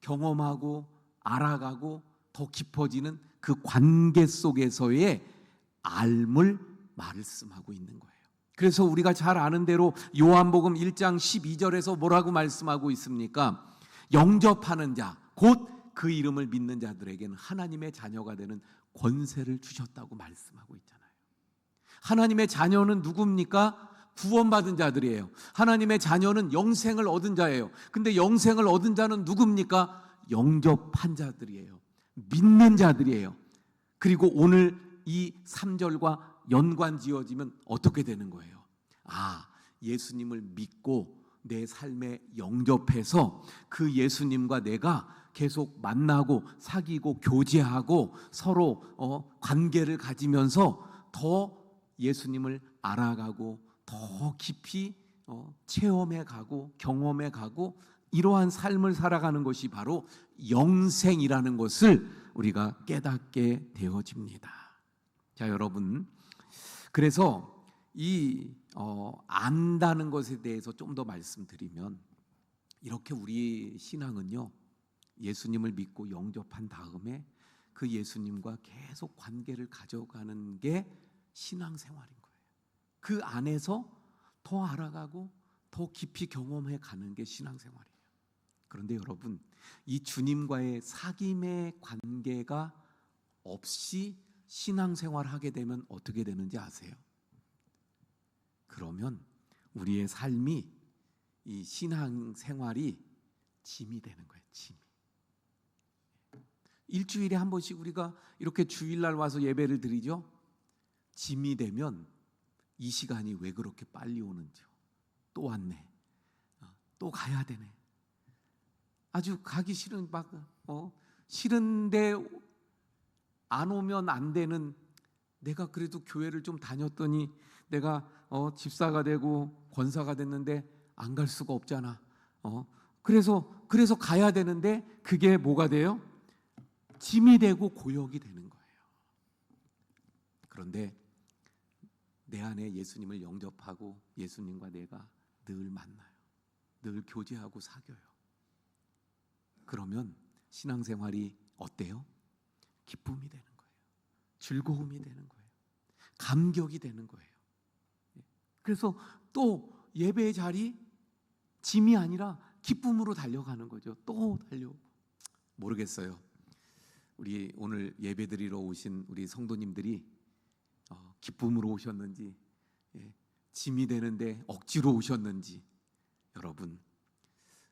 경험하고 알아가고 더 깊어지는 그 관계 속에서의 알물 말씀하고 있는 거예요. 그래서 우리가 잘 아는 대로 요한복음 1장 12절에서 뭐라고 말씀하고 있습니까? 영접하는 자, 곧 그 이름을 믿는 자들에게는 하나님의 자녀가 되는 권세를 주셨다고 말씀하고 있잖아요. 하나님의 자녀는 누굽니까? 구원받은 자들이에요. 하나님의 자녀는 영생을 얻은 자예요. 근데 영생을 얻은 자는 누굽니까? 영접한 자들이에요. 믿는 자들이에요. 그리고 오늘 이 3절과 연관 지어지면 어떻게 되는 거예요? 예수님을 믿고 내 삶에 영접해서 그 예수님과 내가 계속 만나고 사귀고 교제하고 서로 관계를 가지면서 더 예수님을 알아가고 더 깊이 체험해 가고 경험해 가고 이러한 삶을 살아가는 것이 바로 영생이라는 것을 우리가 깨닫게 되어집니다. 자, 여러분, 그래서 이 안다는 것에 대해서 좀 더 말씀드리면 이렇게 우리 신앙은요, 예수님을 믿고 영접한 다음에 그 예수님과 계속 관계를 가져가는 게 신앙생활인 거예요. 그 안에서 더 알아가고 더 깊이 경험해 가는 게 신앙생활이에요. 그런데 여러분, 이 주님과의 사귐의 관계가 없이 신앙생활을 하게 되면 어떻게 되는지 아세요? 그러면 우리의 삶이 이 신앙생활이 짐이 되는 거예요. 짐이. 일주일에 한 번씩 우리가 이렇게 주일날 와서 예배를 드리죠. 짐이 되면 이 시간이 왜 그렇게 빨리 오는지요. 또 왔네. 또 가야 되네. 아주 가기 싫은 싫은데 안 오면 안 되는, 내가 그래도 교회를 좀 다녔더니 내가 집사가 되고 권사가 됐는데 안 갈 수가 없잖아. 그래서 가야 되는데 그게 뭐가 돼요? 짐이 되고 고역이 되는 거예요. 그런데 내 안에 예수님을 영접하고 예수님과 내가 늘 만나요. 늘 교제하고 사귀어요. 그러면 신앙생활이 어때요? 기쁨이 되는 거예요. 즐거움이 되는 거예요. 감격이 되는 거예요. 그래서 또 예배의 자리 짐이 아니라 기쁨으로 달려가는 거죠. 또 달려오고. 모르겠어요. 우리 오늘 예배드리러 오신 우리 성도님들이 기쁨으로 오셨는지, 짐이 되는데 억지로 오셨는지. 여러분,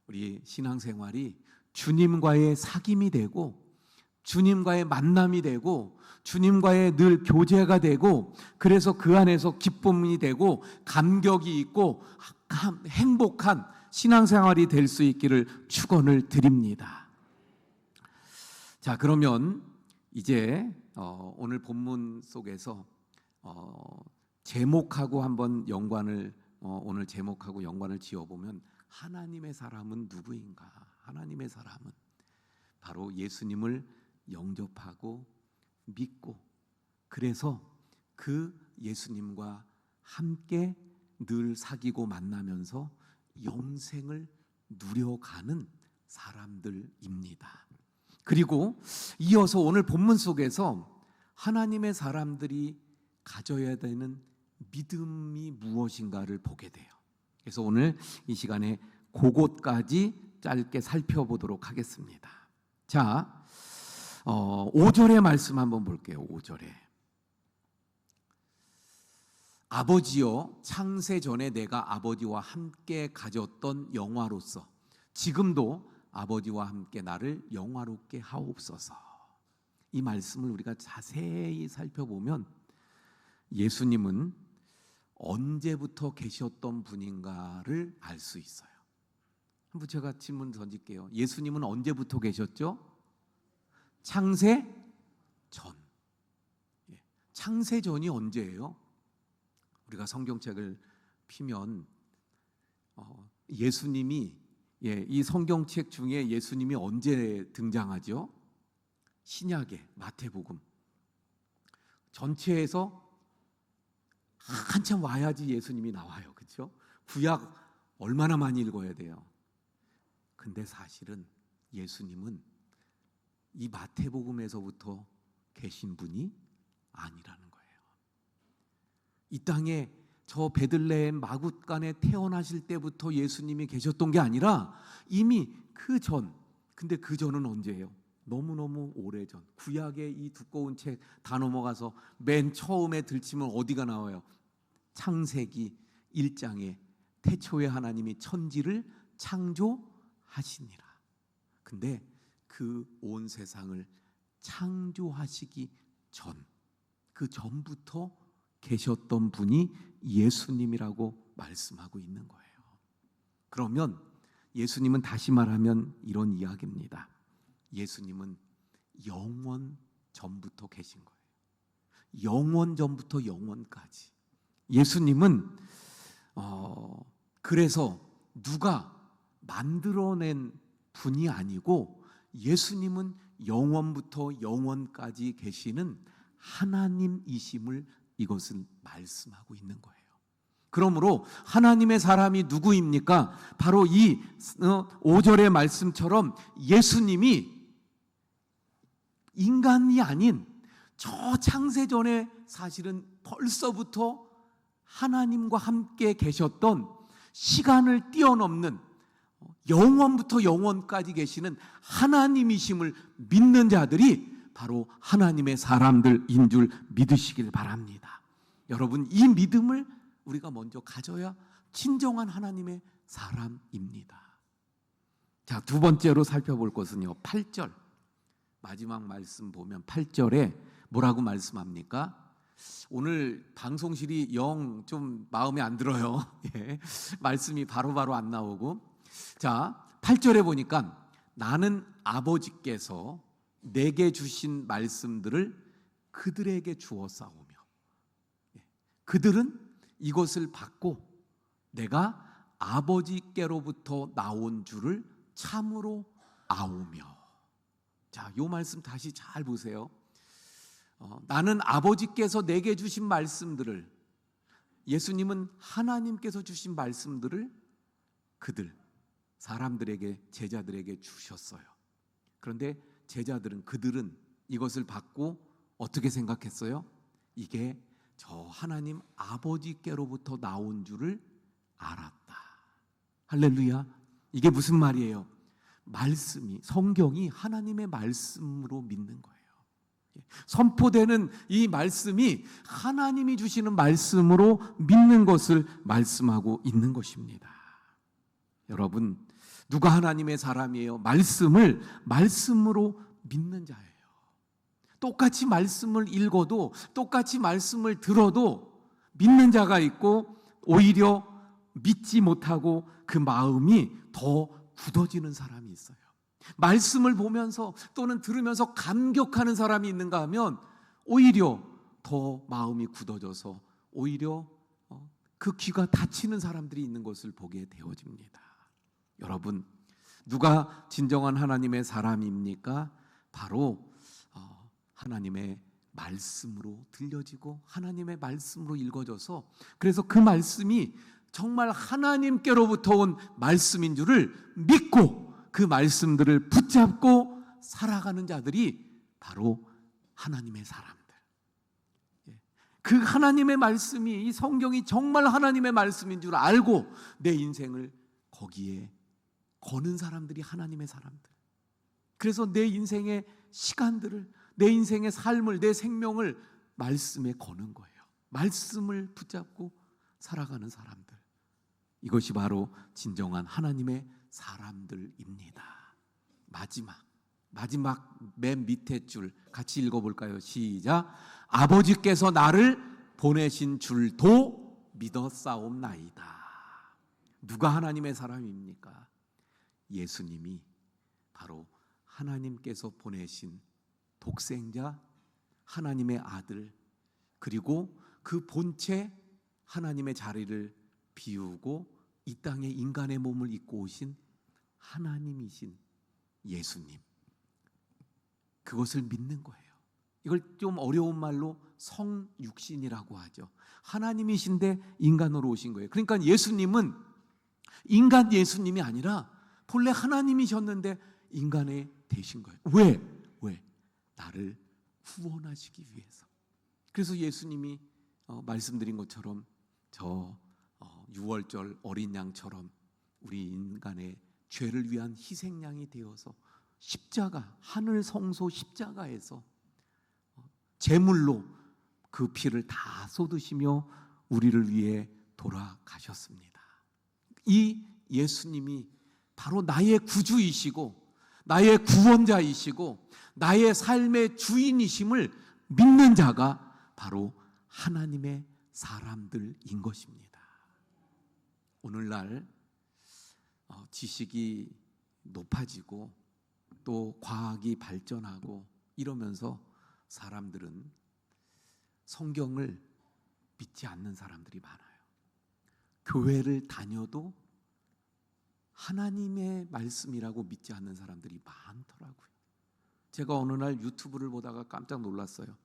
우리 신앙생활이 주님과의 사귐이 되고 주님과의 만남이 되고 주님과의 늘 교제가 되고, 그래서 그 안에서 기쁨이 되고 감격이 있고 행복한 신앙생활이 될 수 있기를 축원을 드립니다. 자, 그러면 이제 오늘 본문 속에서 제목하고 한번 연관을 오늘 제목하고 연관을 지어보면, 하나님의 사람은 누구인가? 하나님의 사람은 바로 예수님을 영접하고 믿고, 그래서 그 예수님과 함께 늘 사귀고 만나면서 영생을 누려가는 사람들입니다. 그리고 이어서 오늘 본문 속에서 하나님의 사람들이 가져야 되는 믿음이 무엇인가를 보게 돼요. 그래서 오늘 이 시간에 그것까지 짧게 살펴보도록 하겠습니다. 자, 5절의 말씀 한번 볼게요. 5절에 아버지여, 창세 전에 내가 아버지와 함께 가졌던 영화로서, 지금도 아버지와 함께 나를 영화롭게 하옵소서. 이 말씀을 우리가 자세히 살펴보면 예수님은 언제부터 계셨던 분인가를 알 수 있어요. 한번 제가 질문 던질게요. 예수님은 언제부터 계셨죠? 창세 전. 창세 전이 언제예요? 우리가 성경책을 피면 예수님이 이 성경책 중에 예수님이 언제 등장하죠? 신약의 마태복음 전체에서 한참 와야지 예수님이 나와요. 그렇죠? 구약 얼마나 많이 읽어야 돼요. 근데 사실은 예수님은 이 마태복음에서부터 계신 분이 아니라는 거예요. 이 땅에 저 베들레헴 마굿간에 태어나실 때부터 예수님이 계셨던 게 아니라 이미 그 전, 근데 그 전은 언제예요? 너무너무 오래전. 구약의 이 두꺼운 책 다 넘어가서 맨 처음에 들치면 어디가 나와요? 창세기 1장에 태초에 하나님이 천지를 창조하시니라. 근데 그 온 세상을 창조하시기 전, 그 전부터 계셨던 분이 예수님이라고 말씀하고 있는 거예요. 그러면 예수님은 다시 말하면 이런 이야기입니다. 예수님은 영원 전부터 계신 거예요. 영원 전부터 영원까지. 예수님은 그래서 누가 만들어낸 분이 아니고 예수님은 영원부터 영원까지 계시는 하나님이심을 이것은 말씀하고 있는 거예요. 그러므로 하나님의 사람이 누구입니까? 바로 이 5절의 말씀처럼 예수님이 인간이 아닌 저 창세전에 사실은 벌써부터 하나님과 함께 계셨던 시간을 뛰어넘는 영원부터 영원까지 계시는 하나님이심을 믿는 자들이 바로 하나님의 사람들인 줄 믿으시길 바랍니다. 여러분, 이 믿음을 우리가 먼저 가져야 진정한 하나님의 사람입니다. 자, 두 번째로 살펴볼 것은요, 8절 마지막 말씀 보면 8절에 뭐라고 말씀합니까? 오늘 방송실이 영 좀 마음에 안 들어요. 예, 말씀이 바로바로 안 나오고. 자, 8절에 보니까 나는 아버지께서 내게 주신 말씀들을 그들에게 주었사오며, 그들은 이것을 받고 내가 아버지께로부터 나온 줄을 참으로 아오며. 자, 이 말씀 다시 잘 보세요. 나는 아버지께서 내게 주신 말씀들을, 예수님은 하나님께서 주신 말씀들을 그들, 사람들에게, 제자들에게 주셨어요. 그런데 제자들은, 그들은 이것을 받고 어떻게 생각했어요? 이게 저 하나님 아버지께로부터 나온 줄을 알았다. 할렐루야. 이게 무슨 말이에요? 말씀이, 성경이 하나님의 말씀으로 믿는 거예요. 선포되는 이 말씀이 하나님이 주시는 말씀으로 믿는 것을 말씀하고 있는 것입니다. 여러분, 누가 하나님의 사람이에요? 말씀을 말씀으로 믿는 자예요. 똑같이 말씀을 읽어도, 똑같이 말씀을 들어도 믿는 자가 있고, 오히려 믿지 못하고 그 마음이 더 굳어지는 사람이 있어요. 말씀을 보면서 또는 들으면서 감격하는 사람이 있는가 하면 오히려 더 마음이 굳어져서 오히려 그 귀가 닫히는 사람들이 있는 것을 보게 되어집니다. 여러분, 누가 진정한 하나님의 사람입니까? 바로 하나님의 말씀으로 들려지고 하나님의 말씀으로 읽어져서, 그래서 그 말씀이 정말 하나님께로부터 온 말씀인 줄을 믿고 그 말씀들을 붙잡고 살아가는 자들이 바로 하나님의 사람들. 그 하나님의 말씀이, 이 성경이 정말 하나님의 말씀인 줄 알고 내 인생을 거기에 거는 사람들이 하나님의 사람들. 그래서 내 인생의 시간들을, 내 인생의 삶을, 내 생명을 말씀에 거는 거예요. 말씀을 붙잡고 살아가는 사람들. 이것이 바로 진정한 하나님의 사람들입니다. 마지막 맨 밑에 줄 같이 읽어볼까요? 시작. 아버지께서 나를 보내신 줄도 믿었사옵나이다. 누가 하나님의 사람입니까? 예수님이 바로 하나님께서 보내신 독생자, 하나님의 아들, 그리고 그 본체 하나님의 자리를 비우고 이 땅에 인간의 몸을 입고 오신 하나님이신 예수님, 그것을 믿는 거예요. 이걸 좀 어려운 말로 성육신이라고 하죠. 하나님이신데 인간으로 오신 거예요. 그러니까 예수님은 인간 예수님이 아니라 본래 하나님이셨는데 인간에 되신 거예요. 왜? 나를 구원하시기 위해서. 그래서 예수님이 말씀드린 것처럼 저 6월절 어린 양처럼 우리 인간의 죄를 위한 희생양이 되어서 십자가, 하늘 성소 십자가에서 제물로 그 피를 다 쏟으시며 우리를 위해 돌아가셨습니다. 이 예수님이 바로 나의 구주이시고 나의 구원자이시고 나의 삶의 주인이심을 믿는 자가 바로 하나님의 사람들인 것입니다. 오늘날 지식이 높아지고 또 과학이 발전하고 이러면서 사람들은 성경을 믿지 않는 사람들이 많아요. 교회를 다녀도 하나님의 말씀이라고 믿지 않는 사람들이 많더라고요. 제가 어느 날 유튜브를 보다가 깜짝 놀랐어요.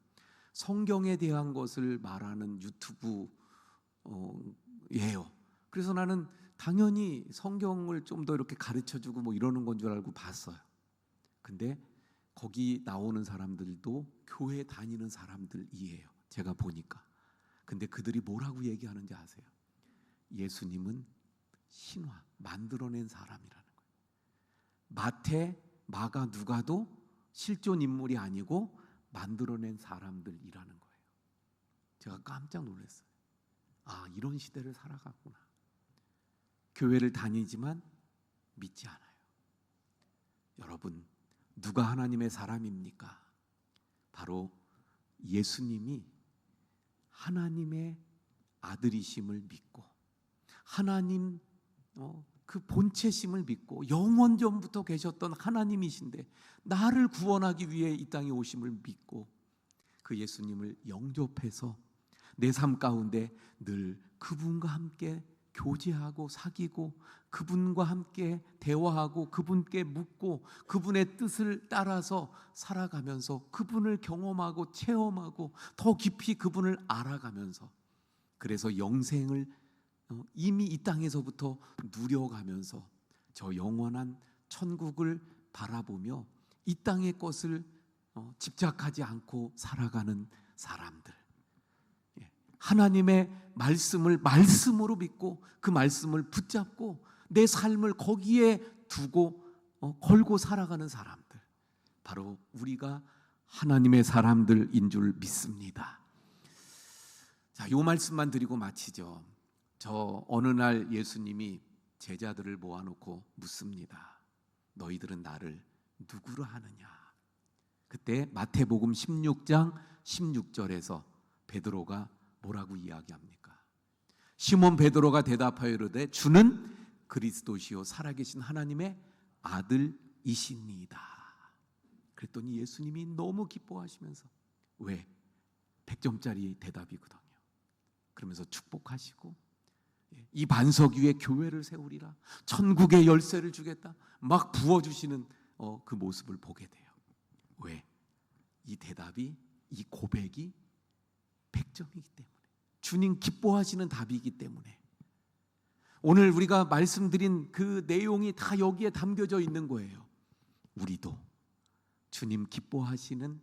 성경에 대한 것을 말하는 유튜브예요. 그래서 나는 당연히 성경을 좀 더 이렇게 가르쳐주고 뭐 이러는 건 줄 알고 봤어요. 근데 거기 나오는 사람들도 교회 다니는 사람들이에요. 제가 보니까. 근데 그들이 뭐라고 얘기하는지 아세요? 예수님은 신화, 만들어낸 사람이라는 거예요. 마태, 마가, 누가도 실존 인물이 아니고 만들어낸 사람들이라는 거예요. 제가 깜짝 놀랐어요. 아, 이런 시대를 살아갔구나. 교회를 다니지만 믿지 않아요. 여러분, 누가 하나님의 사람입니까? 바로 예수님이 하나님의 아들이심을 믿고 하나님 그 본체심을 믿고 영원 전부터 계셨던 하나님이신데 나를 구원하기 위해 이 땅에 오심을 믿고 그 예수님을 영접해서 내 삶 가운데 늘 그분과 함께 교제하고 사귀고 그분과 함께 대화하고 그분께 묻고 그분의 뜻을 따라서 살아가면서 그분을 경험하고 체험하고 더 깊이 그분을 알아가면서 그래서 영생을 이미 이 땅에서부터 누려가면서 저 영원한 천국을 바라보며 이 땅의 것을 집착하지 않고 살아가는 사람들, 하나님의 말씀을 말씀으로 믿고 그 말씀을 붙잡고 내 삶을 거기에 두고 걸고 살아가는 사람들, 바로 우리가 하나님의 사람들인 줄 믿습니다. 자, 이 말씀만 드리고 마치죠. 저 어느 날 예수님이 제자들을 모아놓고 묻습니다. 너희들은 나를 누구로 하느냐? 그때 마태복음 16장 16절에서 베드로가 뭐라고 이야기합니까? 시몬 베드로가 대답하여 이르되 주는 그리스도시요 살아계신 하나님의 아들이십니다. 그랬더니 예수님이 너무 기뻐하시면서, 왜? 100점짜리 대답이거든요. 그러면서 축복하시고 이 반석 위에 교회를 세우리라, 천국의 열쇠를 주겠다, 막 부어주시는 그 모습을 보게 돼요. 왜? 이 대답이, 이 고백이 100점이기 때문에, 주님 기뻐하시는 답이기 때문에. 오늘 우리가 말씀드린 그 내용이 다 여기에 담겨져 있는 거예요. 우리도 주님 기뻐하시는,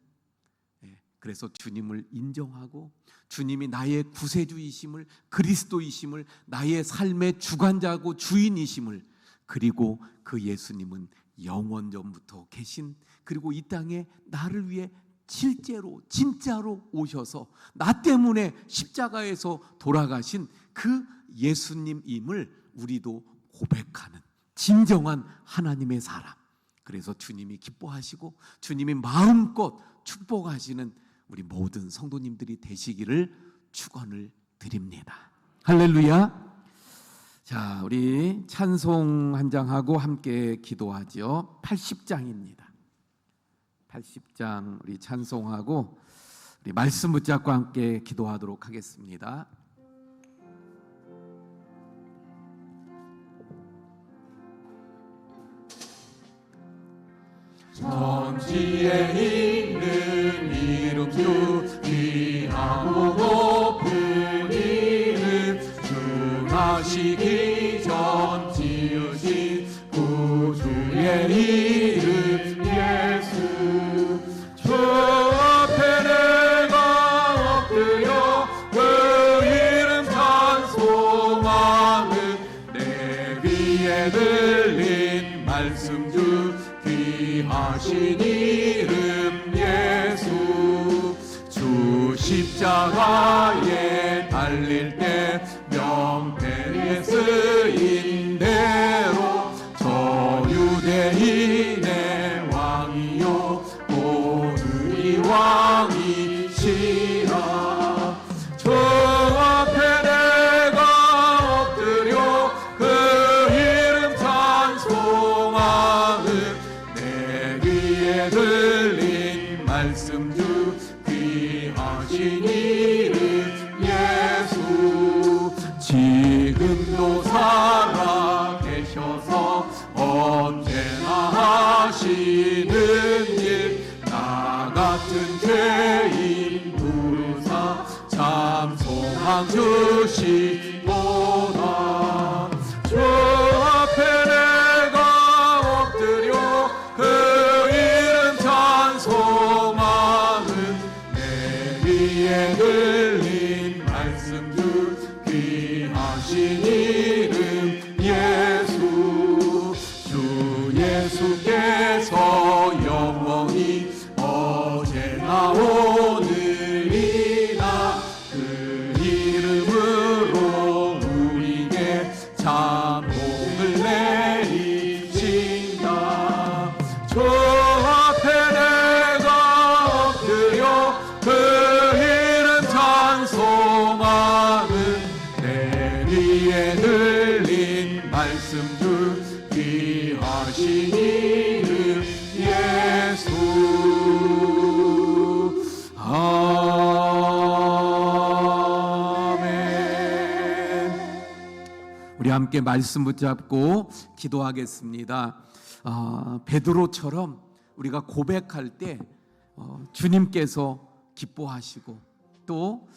그래서 주님을 인정하고 주님이 나의 구세주이심을, 그리스도이심을, 나의 삶의 주관자고 주인이심을, 그리고 그 예수님은 영원 전부터 계신, 그리고 이 땅에 나를 위해 실제로 진짜로 오셔서 나 때문에 십자가에서 돌아가신 그 예수님임을 우리도 고백하는, 진정한 하나님의 사람. 그래서 주님이 기뻐하시고 주님이 마음껏 축복하시는 우리 모든 성도님들이 되시기를 축원을 드립니다. 할렐루야. 자, 우리 찬송 한 장하고 함께 기도하죠. 80장입니다. 80장 우리 찬송하고 우리 말씀 붙잡고 함께 기도하도록 하겠습니다. 천지에 있는 이름 주 귀하고 높은 이름 중하시기 전 지으신 구주의 이름 예수 주 앞에 내가 엎드려 그 이름 찬송하는 내 귀에 들린 말씀 주 귀하신 이름 예수 주 십자가에 달릴 때 명패에 쓰인 대로 저 유대인의 왕이요 오늘이 왕이시라 저 앞에 내가 엎드려 그 이름 찬송하는 내 귀에 들린 말씀 주 귀하신 이름 예수 지금도 살아 계셔서 언제나 하시는 일 나 같은 죄인 부르사 참 소망 주시도다 주 앞에 내가 엎드려 그 이름 찬송하는 내 귀에 들린 말씀 주 귀하신 이름 예수 주 예수께서 영원히 어제나 오늘이나 그 이름으로 우리에게 참 복을 내리신다 주 앞에 내가 엎드려 그 이름 찬송하는 내 귀에 들린 말씀 주 귀하신 이름 예수 아멘. 우리 함께 말씀 붙잡고 기도하겠습니다. 베드로처럼 우리가 고백할 때 주님께서 기뻐하시고 또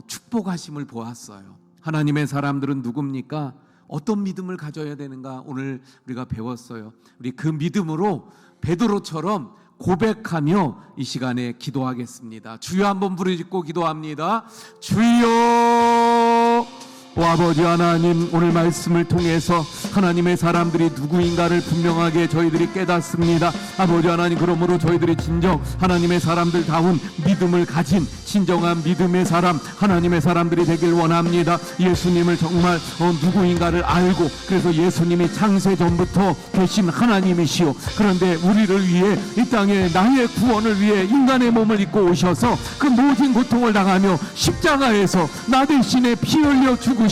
축복하심을 보았어요. 하나님의 사람들은 누굽니까? 어떤 믿음을 가져야 되는가 오늘 우리가 배웠어요. 우리 그 믿음으로 베드로처럼 고백하며 이 시간에 기도하겠습니다. 주여 한번 부르짖고 기도합니다. 주여 아버지 하나님, 오늘 말씀을 통해서 하나님의 사람들이 누구인가를 분명하게 저희들이 깨닫습니다. 아버지 하나님, 그러므로 저희들이 진정 하나님의 사람들다운 믿음을 가진 진정한 믿음의 사람, 하나님의 사람들이 되길 원합니다. 예수님을 정말 누구인가를 알고, 그래서 예수님이 창세 전부터 계신 하나님이시오. 그런데 우리를 위해 이 땅에 나의 구원을 위해 인간의 몸을 입고 오셔서 그 모든 고통을 당하며 십자가에서 나 대신에 피 흘려 죽으신,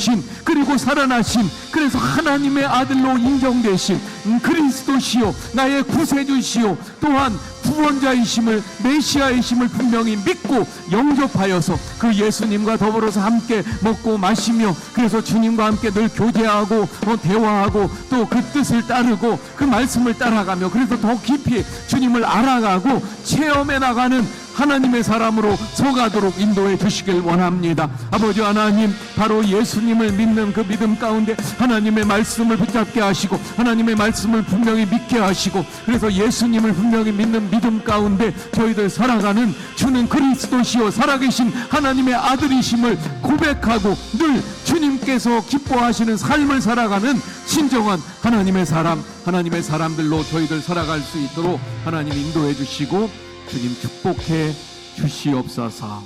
그리고 살아나신, 그래서 하나님의 아들로 인정되신 그리스도시요 나의 구세주시요 또한 구원자이심을, 메시아이심을 분명히 믿고 영접하여서 그 예수님과 더불어서 함께 먹고 마시며, 그래서 주님과 함께 늘 교제하고 대화하고 또 그 뜻을 따르고 그 말씀을 따라가며, 그래서 더 깊이 주님을 알아가고 체험해 나가는 하나님의 사람으로 서가도록 인도해 주시길 원합니다. 아버지 하나님, 바로 예수님을 믿는 그 믿음 가운데 하나님의 말씀을 붙잡게 하시고 하나님의 말씀을 분명히 믿게 하시고, 그래서 예수님을 분명히 믿는 믿음 가운데 저희들 살아가는 주는 그리스도시요 살아계신 하나님의 아들이심을 고백하고 늘 주님께서 기뻐하시는 삶을 살아가는 진정한 하나님의 사람, 하나님의 사람들로 저희들 살아갈 수 있도록 하나님 인도해 주시고 주님 축복해 주시옵소서.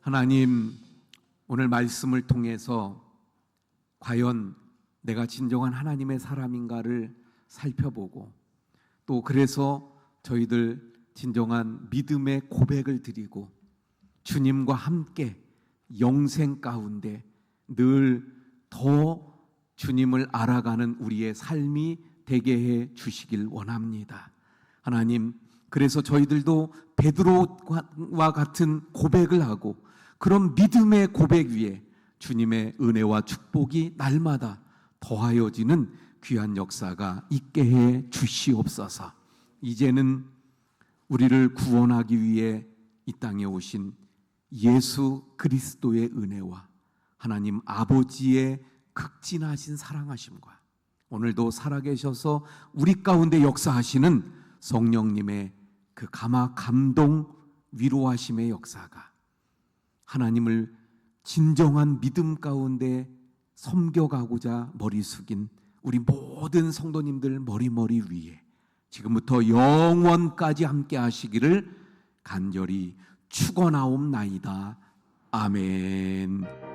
하나님, 오늘 말씀을 통해서 과연 내가 진정한 하나님의 사람인가를 살펴보고, 또 그래서 저희들 진정한 믿음의 고백을 드리고 주님과 함께 영생 가운데 늘 더 주님을 알아가는 우리의 삶이 되게 해 주시길 원합니다. 하나님, 그래서 저희들도 베드로와 같은 고백을 하고 그런 믿음의 고백 위에 주님의 은혜와 축복이 날마다 더하여지는 귀한 역사가 있게 해 주시옵소서. 이제는 우리를 구원하기 위해 이 땅에 오신 예수 그리스도의 은혜와 하나님 아버지의 극진하신 사랑하심과 오늘도 살아계셔서 우리 가운데 역사하시는 성령님의 그 감동 위로하심의 역사가 하나님을 진정한 믿음 가운데 섬겨가고자 머리 숙인 우리 모든 성도님들 머리 위에 지금부터 영원까지 함께 하시기를 간절히 축원하옵나이다. 아멘.